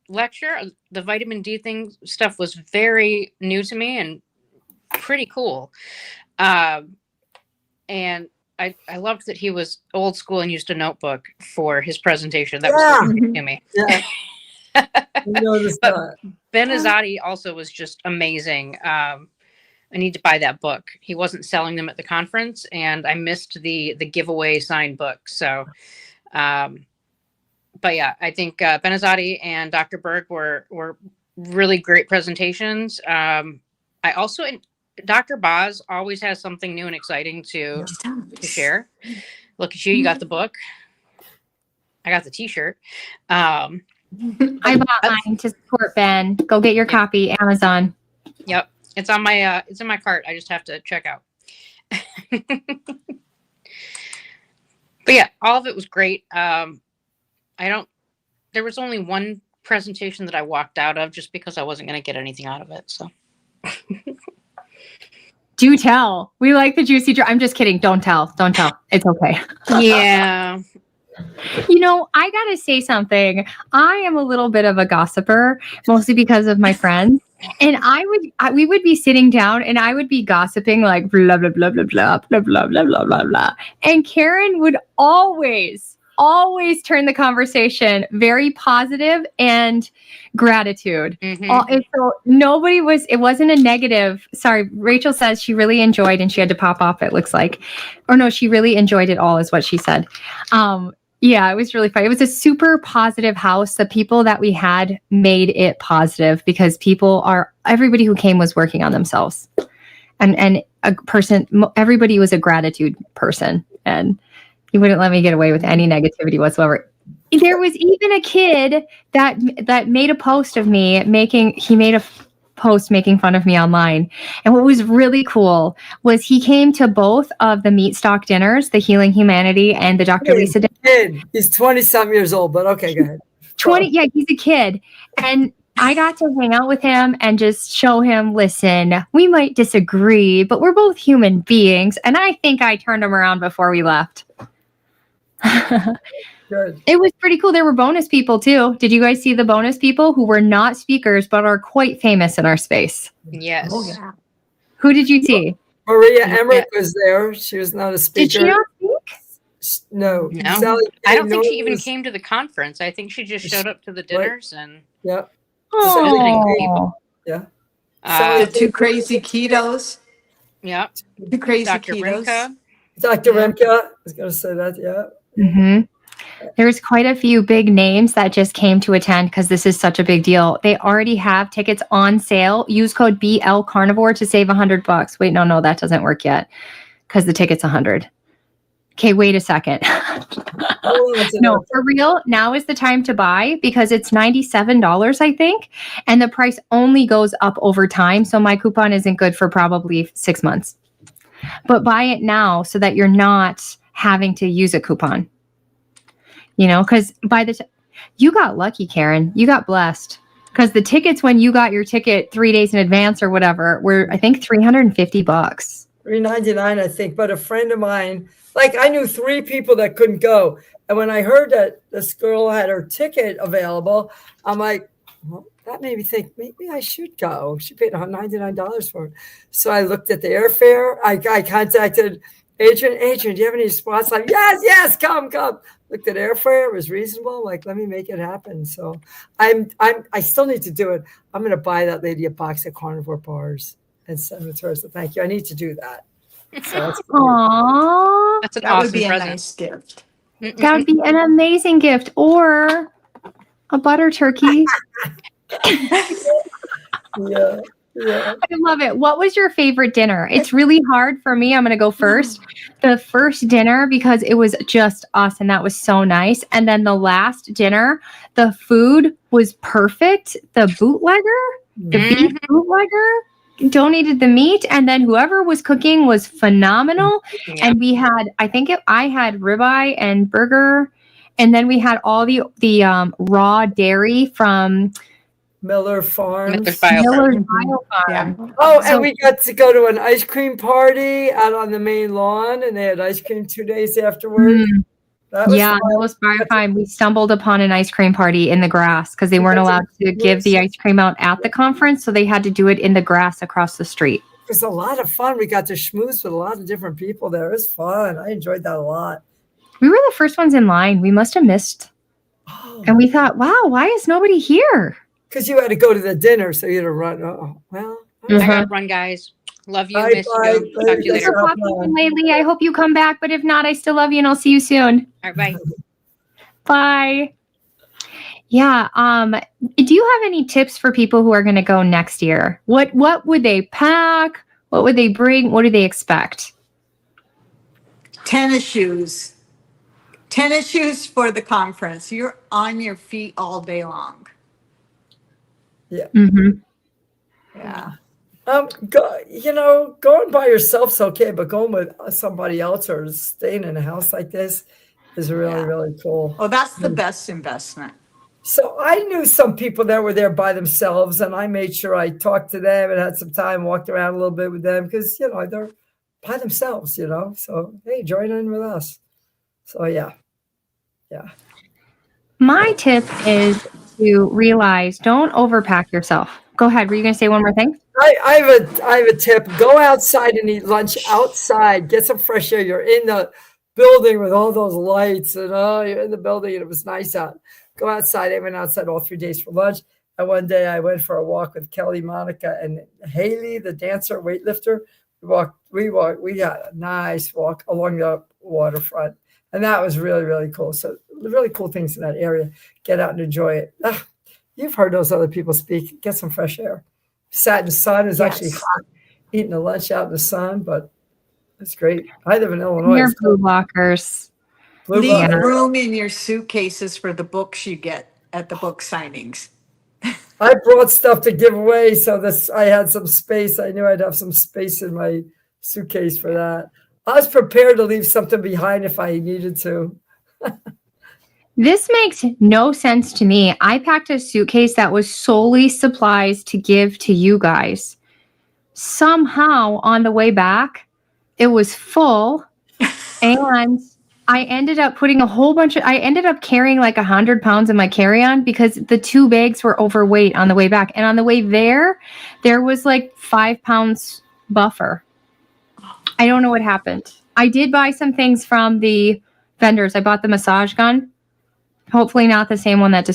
lecture. The vitamin D stuff was very new to me and pretty cool. And I loved that he was old school and used a notebook for his presentation. That was so great to me. Yeah. But Benazati also was just amazing. I need to buy that book. He wasn't selling them at the conference, and I missed the giveaway signed book. So, but yeah, I think Benazati and Dr. Berg were really great presentations. I also Dr. Boz always has something new and exciting to share. Look at you got the book. I got the T-shirt. I bought mine to support Ben. Go get your copy, Amazon. Yep, it's on my it's in my cart. I just have to check out. But yeah, all of it was great. There was only one presentation that I walked out of just because I wasn't going to get anything out of it. So. Do tell. We like the juicy. I'm just kidding. Don't tell. Don't tell. It's okay. Yeah. You know, I got to say something. I am a little bit of a gossiper, mostly because of my friends. And we would be sitting down and I would be gossiping like blah, blah, blah, blah, blah, blah, blah, blah, blah, blah, blah. And Karen would always turn the conversation very positive and gratitude. Mm-hmm. And so it wasn't a negative. Sorry, Rachel says she really enjoyed and she had to pop off, it looks like. Or no, she really enjoyed it all is what she said. Yeah, it was really fun. It was a super positive house. The people that we had made it positive because everybody who came was working on themselves. And everybody was a gratitude person. And he wouldn't let me get away with any negativity whatsoever. There was even a kid that made a post of me making fun of me online. And what was really cool was he came to both of the meat stock dinners, the Healing Humanity and the Dr. Lisa dinner. He's 20-some years old, but okay, go ahead. 20, yeah, he's a kid. And I got to hang out with him and just show him, listen, we might disagree, but we're both human beings. And I think I turned him around before we left. Good. It was pretty cool. There were bonus people too. Did you guys see the bonus people who were not speakers but are quite famous in our space? Yes. Oh, yeah. Who did you see? Maria Emmerich was there. She was not a speaker. Did she not speak? No. I don't think she even came to the conference. I think she just showed up to the dinners and. Yeah. Oh. Yeah. The two crazy ketos. Yeah. Two crazy Dr. ketos. Rimka. Dr. Rimka. I was going to say that. Yeah. Mm-hmm. There was quite a few big names that just came to attend because this is such a big deal. They already have tickets on sale. Use code BLCarnivore to save $100. Wait, no, that doesn't work yet because the ticket's $100. Okay, wait a second. No, for real, now is the time to buy because it's $97, I think, and the price only goes up over time. So my coupon isn't good for probably 6 months. But buy it now so that you're not having to use a coupon. You know, because you got lucky, Karen. You got blessed. Because the tickets, when you got your ticket 3 days in advance or whatever, were, I think, $350. $399, I think. But a friend of mine, like I knew 3 people that couldn't go. And when I heard that this girl had her ticket available, I'm like, well, that made me think maybe I should go. She paid $199 for it. So I looked at the airfare. I contacted Adrian, do you have any spots? Like, yes, come. Looked at airfare, it was reasonable. Like, let me make it happen. So I still need to do it. I'm going to buy that lady a box of carnivore bars and send it to her. So thank you. I need to do that. So that's Aww. That's an That awesome would be present. a nice gift. That would be an amazing gift. Or a butter turkey. Yeah. I love it. What was your favorite dinner? It's really hard for me. I'm going to go first. The first dinner, because it was just us and that was so nice. And then the last dinner, the food was perfect. The beef bootlegger donated the meat. And then whoever was cooking was phenomenal. Yeah. And we had, I had ribeye and burger. And then we had all the raw dairy from Miller Farms. Miller's Bio Miller's Farm. Bio Farm. Oh, and we got to go to an ice cream party out on the main lawn, and they had ice cream 2 days afterwards. That was fun. that was very fun. We stumbled upon an ice cream party in the grass because they weren't allowed to give the ice cream out at the conference, so they had to do it in the grass across the street. It was a lot of fun. We got to schmooze with a lot of different people there. It was fun. I enjoyed that a lot. We were the first ones in line. We must have missed. And we thought, wow, why is nobody here? Because you had to go to the dinner, so you had to run. Oh, well. I gotta run, guys. Love you. Miss you. Talk to you later. Lately, I hope you come back, but if not, I still love you and I'll see you soon. All right, bye. Bye. Yeah. Do you have any tips for people who are going to go next year? What would they pack? What would they bring? What do they expect? Tennis shoes. Tennis shoes for the conference. You're on your feet all day long. Yeah. Mm-hmm. Yeah. Going by yourself's okay, but going with somebody else or staying in a house like this is really, really cool. Oh, that's the best investment. So I knew some people that were there by themselves, and I made sure I talked to them and had some time, walked around a little bit with them because, they're by themselves, So, hey, join in with us. So, yeah. My tip is to realize don't overpack yourself. Go ahead. Were you going to say one more thing? I have a tip. Go outside and eat lunch outside. Get some fresh air. You're in the building with all those lights, and you're in the building, and it was nice out. Go outside. I went outside all 3 days for lunch. And one day I went for a walk with Kelly, Monica, and Haley, the dancer, weightlifter. We had a nice walk along the waterfront. And that was really, really cool. So the really cool things in that area. Get out and enjoy it. You've heard those other people speak. Get some fresh air. Sat in the sun. It's actually hot. Eating a lunch out in the sun, but it's great. I live in Illinois. You're blue blockers. Leave room in your suitcases for the books you get at the book signings. I brought stuff to give away, so I had some space. I knew I'd have some space in my suitcase for that. I was prepared to leave something behind if I needed to. This makes no sense to me. I packed a suitcase that was solely supplies to give to you guys. Somehow on the way back, it was full, and I ended up putting I ended up carrying like 100 pounds in my carry-on because the 2 bags were overweight on the way back. And on the way there was like 5 pounds buffer. I don't know what happened. I did buy some things from the vendors. I bought the massage gun. Hopefully not the same one that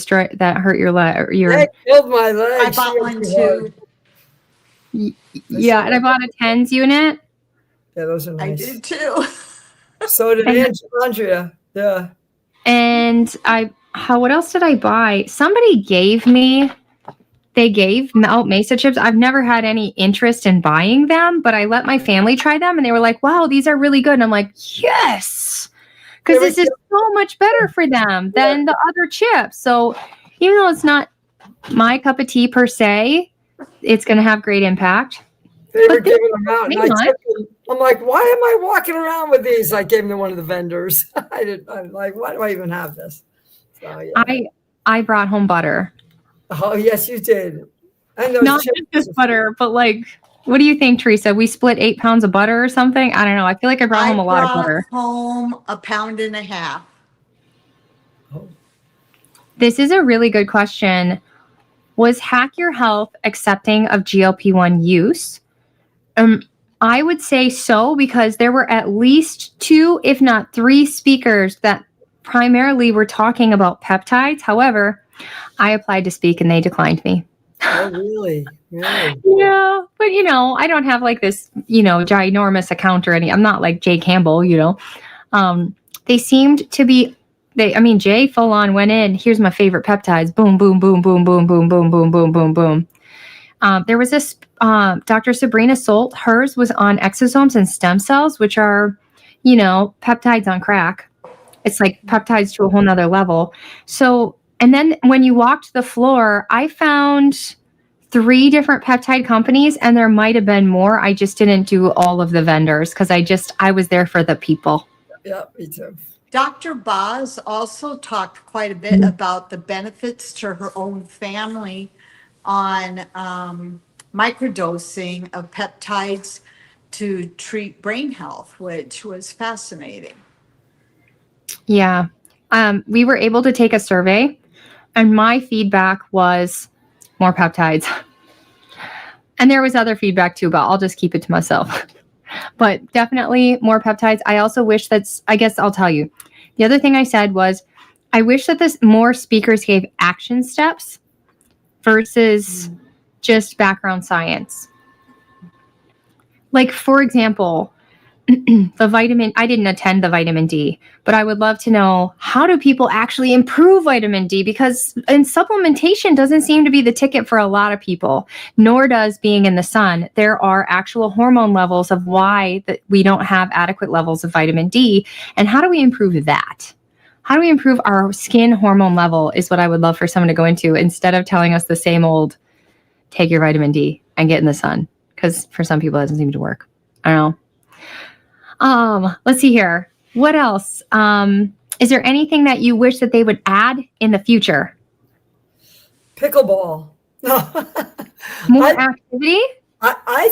hurt your leg. That killed my leg. I bought one too. Yeah, and I bought a TENS unit. Yeah, those are nice. I did too. So did Andrea. Yeah. And what else did I buy? Somebody gave out Mesa chips. I've never had any interest in buying them, but I let my family try them and they were like, wow, these are really good. And I'm like, yes, because this is so much better for them than the other chips. So even though it's not my cup of tea per se, it's going to have great impact. They were giving them out. And I'm like, why am I walking around with these? I gave them to one of the vendors. I'm like, why do I even have this? So, yeah. I brought home butter. Oh, yes, you did. Not just butter, but like, what do you think, Teresa? We split 8 pounds of butter or something? I don't know. I feel like I brought home a lot of butter. Home 1.5 pounds. Oh. This is a really good question. Was Hack Your Health accepting of GLP-1 use? I would say so because there were at least 2, if not 3 speakers that primarily were talking about peptides. However, I applied to speak and they declined me. Oh, really? Really? Yeah, but I don't have like this, ginormous account or I'm not like Jay Campbell, They seemed to be, Jay full on went in, here's my favorite peptides, boom, boom, boom, boom, boom, boom, boom, boom, boom, boom, boom. There was this, Dr. Sabrina Solt, hers was on exosomes and stem cells, which are, peptides on crack. It's like peptides to a whole nother level. So, and then when you walked the floor, I found 3 different peptide companies and there might have been more. I just didn't do all of the vendors because I was there for the people. Yeah, me too. Dr. Boz also talked quite a bit about the benefits to her own family on microdosing of peptides to treat brain health, which was fascinating. Yeah. We were able to take a survey, and my feedback was more peptides. And there was other feedback too, but I'll just keep it to myself. But definitely more peptides. I also wish I guess I'll tell you. The other thing I said was, I wish that more speakers gave action steps versus just background science. Like, for example, I didn't attend the vitamin D, but I would love to know, how do people actually improve vitamin D? Because supplementation doesn't seem to be the ticket for a lot of people, nor does being in the sun. There are actual hormone levels of why that we don't have adequate levels of vitamin D. And how do we improve that? How do we improve our skin hormone level is what I would love for someone to go into, instead of telling us the same old, take your vitamin D and get in the sun. Because for some people, it doesn't seem to work. I don't know. Let's see here. What else? Is there anything that you wish that they would add in the future? Pickleball. More activity? I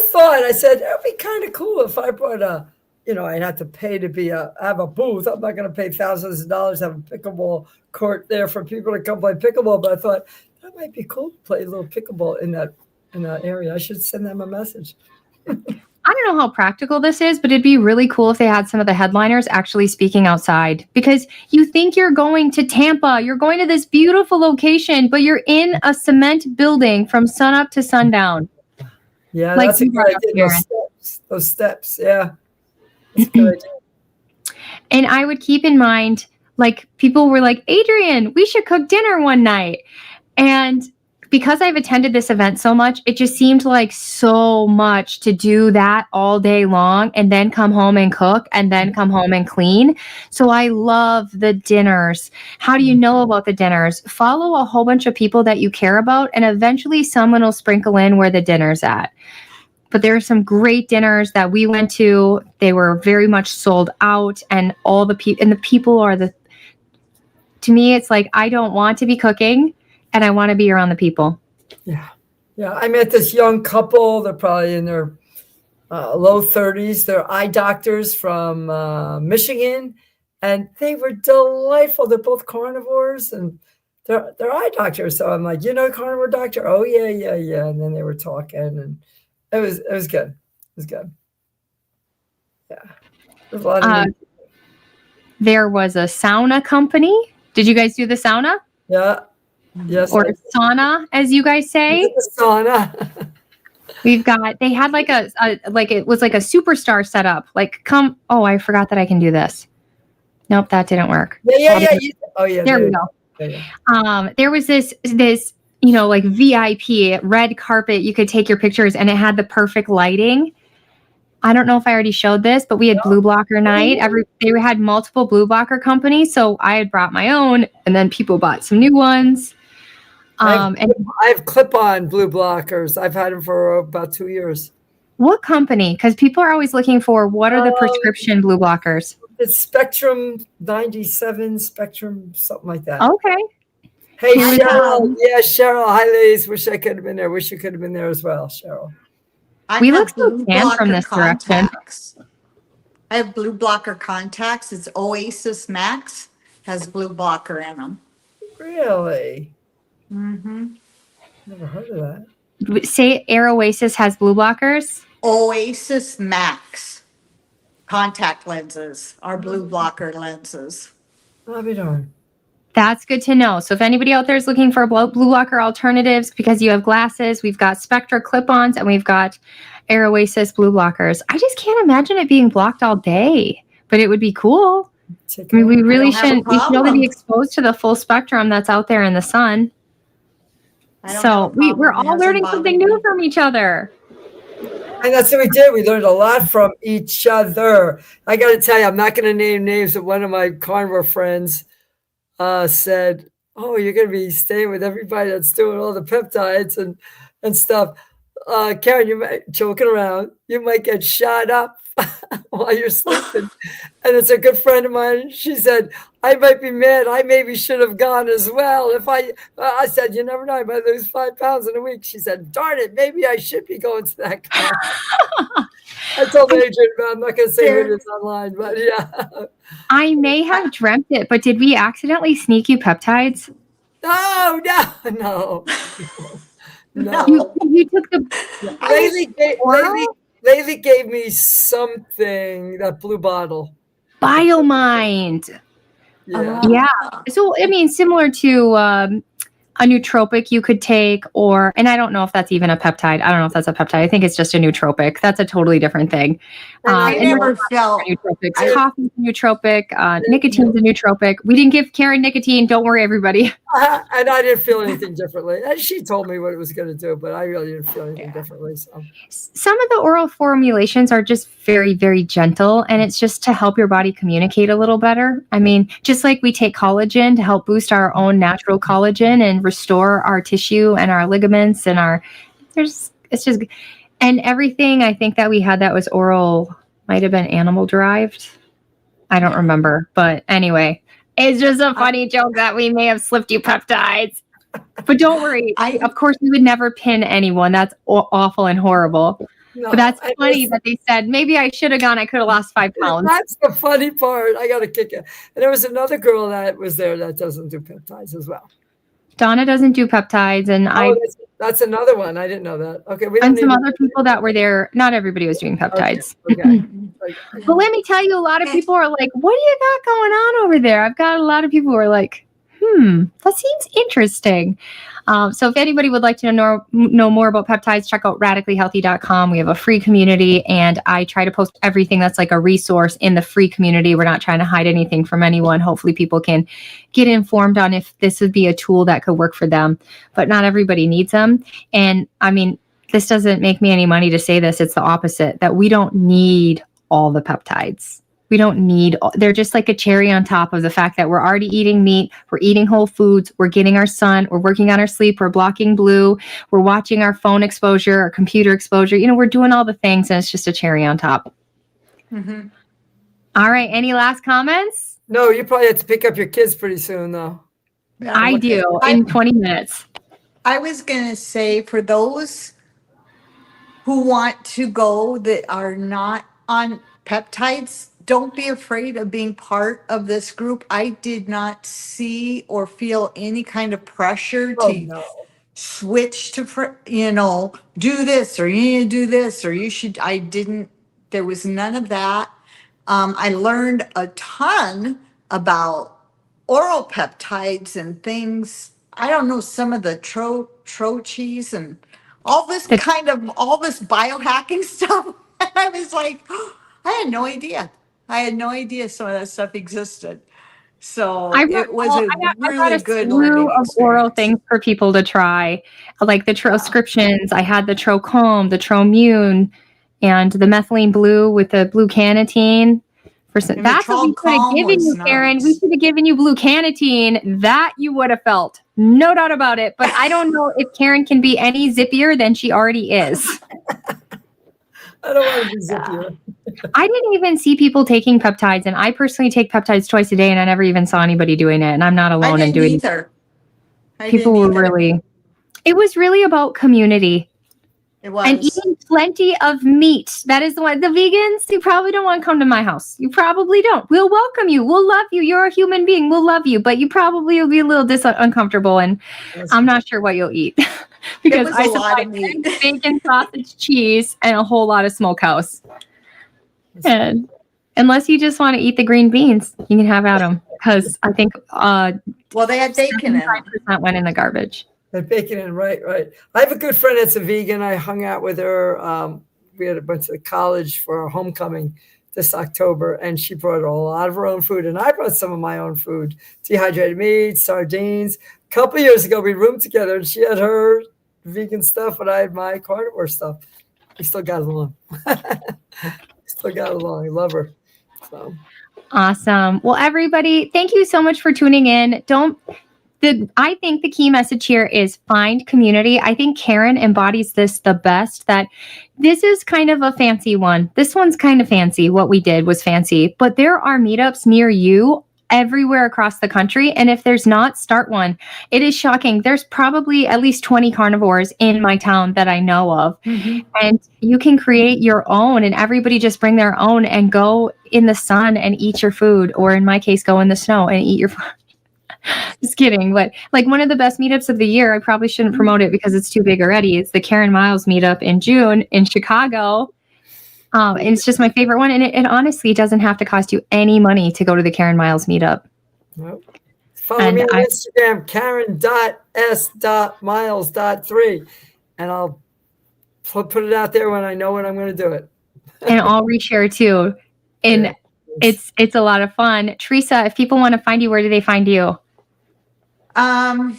said, it'd be kind of cool if I brought I'd have to pay to have a booth. I'm not going to pay thousands of dollars to have a pickleball court there for people to come play pickleball. But I thought that might be cool to play a little pickleball in that area. I should send them a message. I don't know how practical this is, but it'd be really cool if they had some of the headliners actually speaking outside, because you think you're going to Tampa, you're going to this beautiful location, but you're in a cement building from sunup to sundown. Yeah, like, that's a good idea. Those steps. Yeah. That's a good idea. And I would keep in mind, like, people were like, Adrian, we should cook dinner one night. And because I've attended this event so much, it just seemed like so much to do that all day long and then come home and cook and then come home and clean. So I love the dinners. How do you know about the dinners? Follow a whole bunch of people that you care about, and eventually someone will sprinkle in where the dinner's at. But there are some great dinners that we went to. They were very much sold out, and all the people, and the people are to me, it's like, I don't want to be cooking, and I want to be around the people. Yeah. Yeah. I met this young couple. They're probably in their low 30s. They're eye doctors from Michigan, and they were delightful. They're both carnivores, and they're eye doctors. So I'm like, carnivore doctor? Oh, yeah. And then they were talking, and it was good. It was good. Yeah. There's a lot of there was a sauna company. Did you guys do the sauna? Yeah. Yes. Or sauna, as you guys say. Sauna. They had like it was like a superstar setup. Like, I forgot that I can do this. Nope, that didn't work. Yeah. There we go. Yeah. There was this, like VIP red carpet. You could take your pictures, and it had the perfect lighting. I don't know if I already showed this, but we had blue blocker night. They had multiple blue blocker companies. So I had brought my own, and then people bought some new ones. I have clip-on blue blockers. I've had them for about 2 years. What company? Because people are always looking for, what are the prescription blue blockers? It's Spectrum 97, Spectrum, something like that. Okay. Hey, Cheryl. Yeah, Cheryl. Hi, ladies. Wish I could have been there. Wish you could have been there as well, Cheryl. We look so tan from this direction. I have blue blocker contacts. It's Oasis Max. Has blue blocker in them. Really? Mm-hmm. Never heard of that. Say Air Oasis has blue blockers? Oasis Max contact lenses are blue blocker lenses. I'll be darned. That's good to know. So if anybody out there is looking for blue blocker alternatives because you have glasses, we've got Spectra clip-ons, and we've got Air Oasis blue blockers. I just can't imagine it being blocked all day, but it would be cool. I mean, we really shouldn't. We should only be exposed to the full spectrum that's out there in the sun. So we're all learning something new from each other. And that's what we did. We learned a lot from each other. I got to tell you, I'm not going to name names, but one of my carnivore friends said, "Oh, you're going to be staying with everybody that's doing all the peptides and stuff. Karen, you might joking around. You might get shot up while you're sleeping. And it's a good friend of mine. She said, I might be mad. I maybe should have gone as well. I said, you never know. I might lose 5 pounds in a week. She said, darn it, maybe I should be going to that class. I told Adrian, but I'm not going to say who it is online, but yeah. I may have dreamt it, but did we accidentally sneak you peptides? No. You took the Lately gave me something, that blue bottle. BioMind. Yeah. So, I mean, similar to a nootropic you could take, and I don't know if that's even a peptide. I don't know if that's a peptide. I think it's just a nootropic. That's a totally different thing. I never felt nootropics. Coffee's a nootropic. Nicotine's a nootropic. We didn't give Karen nicotine. Don't worry, everybody. And I didn't feel anything differently. She told me what it was going to do, but I really didn't feel anything differently. So. Some of the oral formulations are just very, very gentle, and it's just to help your body communicate a little better. I mean, just like we take collagen to help boost our own natural collagen and restore our tissue and our ligaments and and everything I think that we had that was oral might have been animal derived. I don't remember, but anyway, it's just a funny joke that we may have slipped you peptides. But don't worry. Of course, we would never pin anyone. That's awful and horrible. No, but that's funny that they said, maybe I should have gone. I could have lost 5 pounds. That's the funny part. I got to kick it. And there was another girl that was there that doesn't do peptides as well. Donna doesn't do peptides. And that's another one. I didn't know that. Okay. And some other people that were there. Not everybody was doing peptides. Okay. But let me tell you, a lot of people are like, what do you got going on over there? I've got a lot of people who are like, that seems interesting. So if anybody would like to know more about peptides, check out radicallyhealthy.com. We have a free community, and I try to post everything that's like a resource in the free community. We're not trying to hide anything from anyone. Hopefully people can get informed on if this would be a tool that could work for them, but not everybody needs them. And I mean, this doesn't make me any money to say this. It's the opposite, that we don't need all the peptides. We don't need, they're just like a cherry on top of the fact that we're already eating meat, we're eating whole foods, we're getting our sun, we're working on our sleep, we're blocking blue, we're watching our phone exposure, our computer exposure. We're doing all the things, and it's just a cherry on top. Mm-hmm. All right. Any last comments? No, you probably have to pick up your kids pretty soon, though. I do, in 20 minutes. I was going to say, for those who want to go that are not on peptides, don't be afraid of being part of this group. I did not see or feel any kind of pressure to switch to, do this, or you need to do this, or you should. There was none of that. I learned a ton about oral peptides and things. I don't know, some of the Troches and all this biohacking stuff. And I was like, I had no idea. I had no idea some of that stuff existed. So it was a really good learning experience. Oral things for people to try, like the Troscriptions. I had the Trocome, the Tromune, and the methylene blue with the blue canatine. That's what we could have given you, Karen. We should have given you blue canatine. That you would have felt. No doubt about it. But I don't know if Karen can be any zippier than she already is. I don't want to be zippier. I didn't even see people taking peptides, and I personally take peptides twice a day, and I never even saw anybody doing it, and I'm not alone in doing it. People were really, it was really about community. It was. And eating plenty of meat. That is the one. The vegans, you probably don't want to come to my house. You probably don't. We'll welcome you. We'll love you. You're a human being. We'll love you, but you probably will be a little uncomfortable, and I'm not sure what you'll eat. Because I supply bacon, sausage, cheese, and a whole lot of smokehouse. And unless you just want to eat the green beans, you can have at them. Because I think they had bacon in them. 5% went in the garbage. Had bacon in, right. I have a good friend that's a vegan. I hung out with her. We had a bunch of college for our homecoming this October, and she brought a lot of her own food, and I brought some of my own food: dehydrated meat, sardines. A couple years ago, we roomed together, and she had her vegan stuff, and I had my carnivore stuff. We still got along. I love her. So. Awesome. Well, everybody, thank you so much for tuning in. I think the key message here is find community. I think Karen embodies this the best, that this is kind of a fancy one. This one's kind of fancy. What we did was fancy, but there are meetups near you everywhere across the country. And if there's not, start one. It is shocking. There's probably at least 20 carnivores in my town that I know of. And you can create your own, and everybody just bring their own and go in the sun and eat your food. Or in my case, go in the snow and eat your food. Just kidding. But like one of the best meetups of the year, I probably shouldn't promote it because it's too big already. It's the Karen Miles meetup in June in Chicago. And it's just my favorite one. And it honestly doesn't have to cost you any money to go to the Karen Miles meetup. Nope. Follow me on Instagram, Karen.s.miles.3. And I'll put it out there when I know when I'm going to do it. And I'll reshare too. And it's a lot of fun. Teresa, if people want to find you, where do they find you? In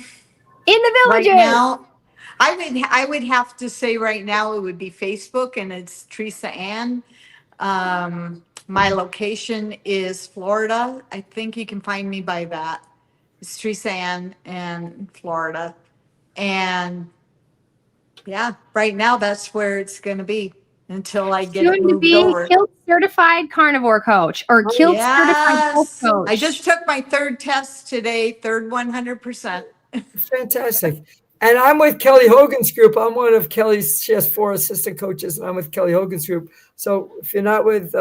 the villages. Right now, I would have to say right now it would be Facebook, and it's Teresa Ann. My location is Florida. I think you can find me by that. It's Teresa Ann and Florida. And yeah, right now that's where it's going to be until I get it moved over. Kilt certified carnivore coach or Kilt certified health coach. I just took my third test today, third 100%. Fantastic. And I'm with Kelly Hogan's group. I'm one of Kelly's, she has 4 assistant coaches, and I'm with Kelly Hogan's group. So if you're not with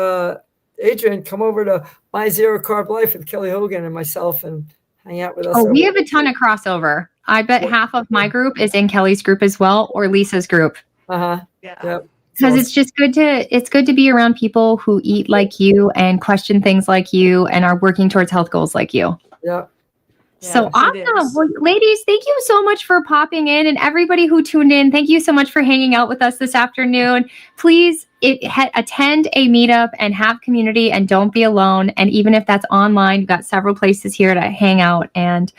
Adrian, come over to My Zero Carb Life with Kelly Hogan and myself and hang out with us. Oh, we have a ton of crossover. I bet half of my group is in Kelly's group as well, or Lisa's group. Yeah. Yep. Because it's just good to be around people who eat like you and question things like you and are working towards health goals like you. Yeah. So awesome. Well, ladies, thank you so much for popping in, and everybody who tuned in, thank you so much for hanging out with us this afternoon. Please attend a meetup and have community, and don't be alone. And even if that's online, you've got several places here to hang out. And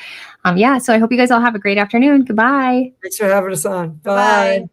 so I hope you guys all have a great afternoon. Goodbye. Thanks for having us on. Bye.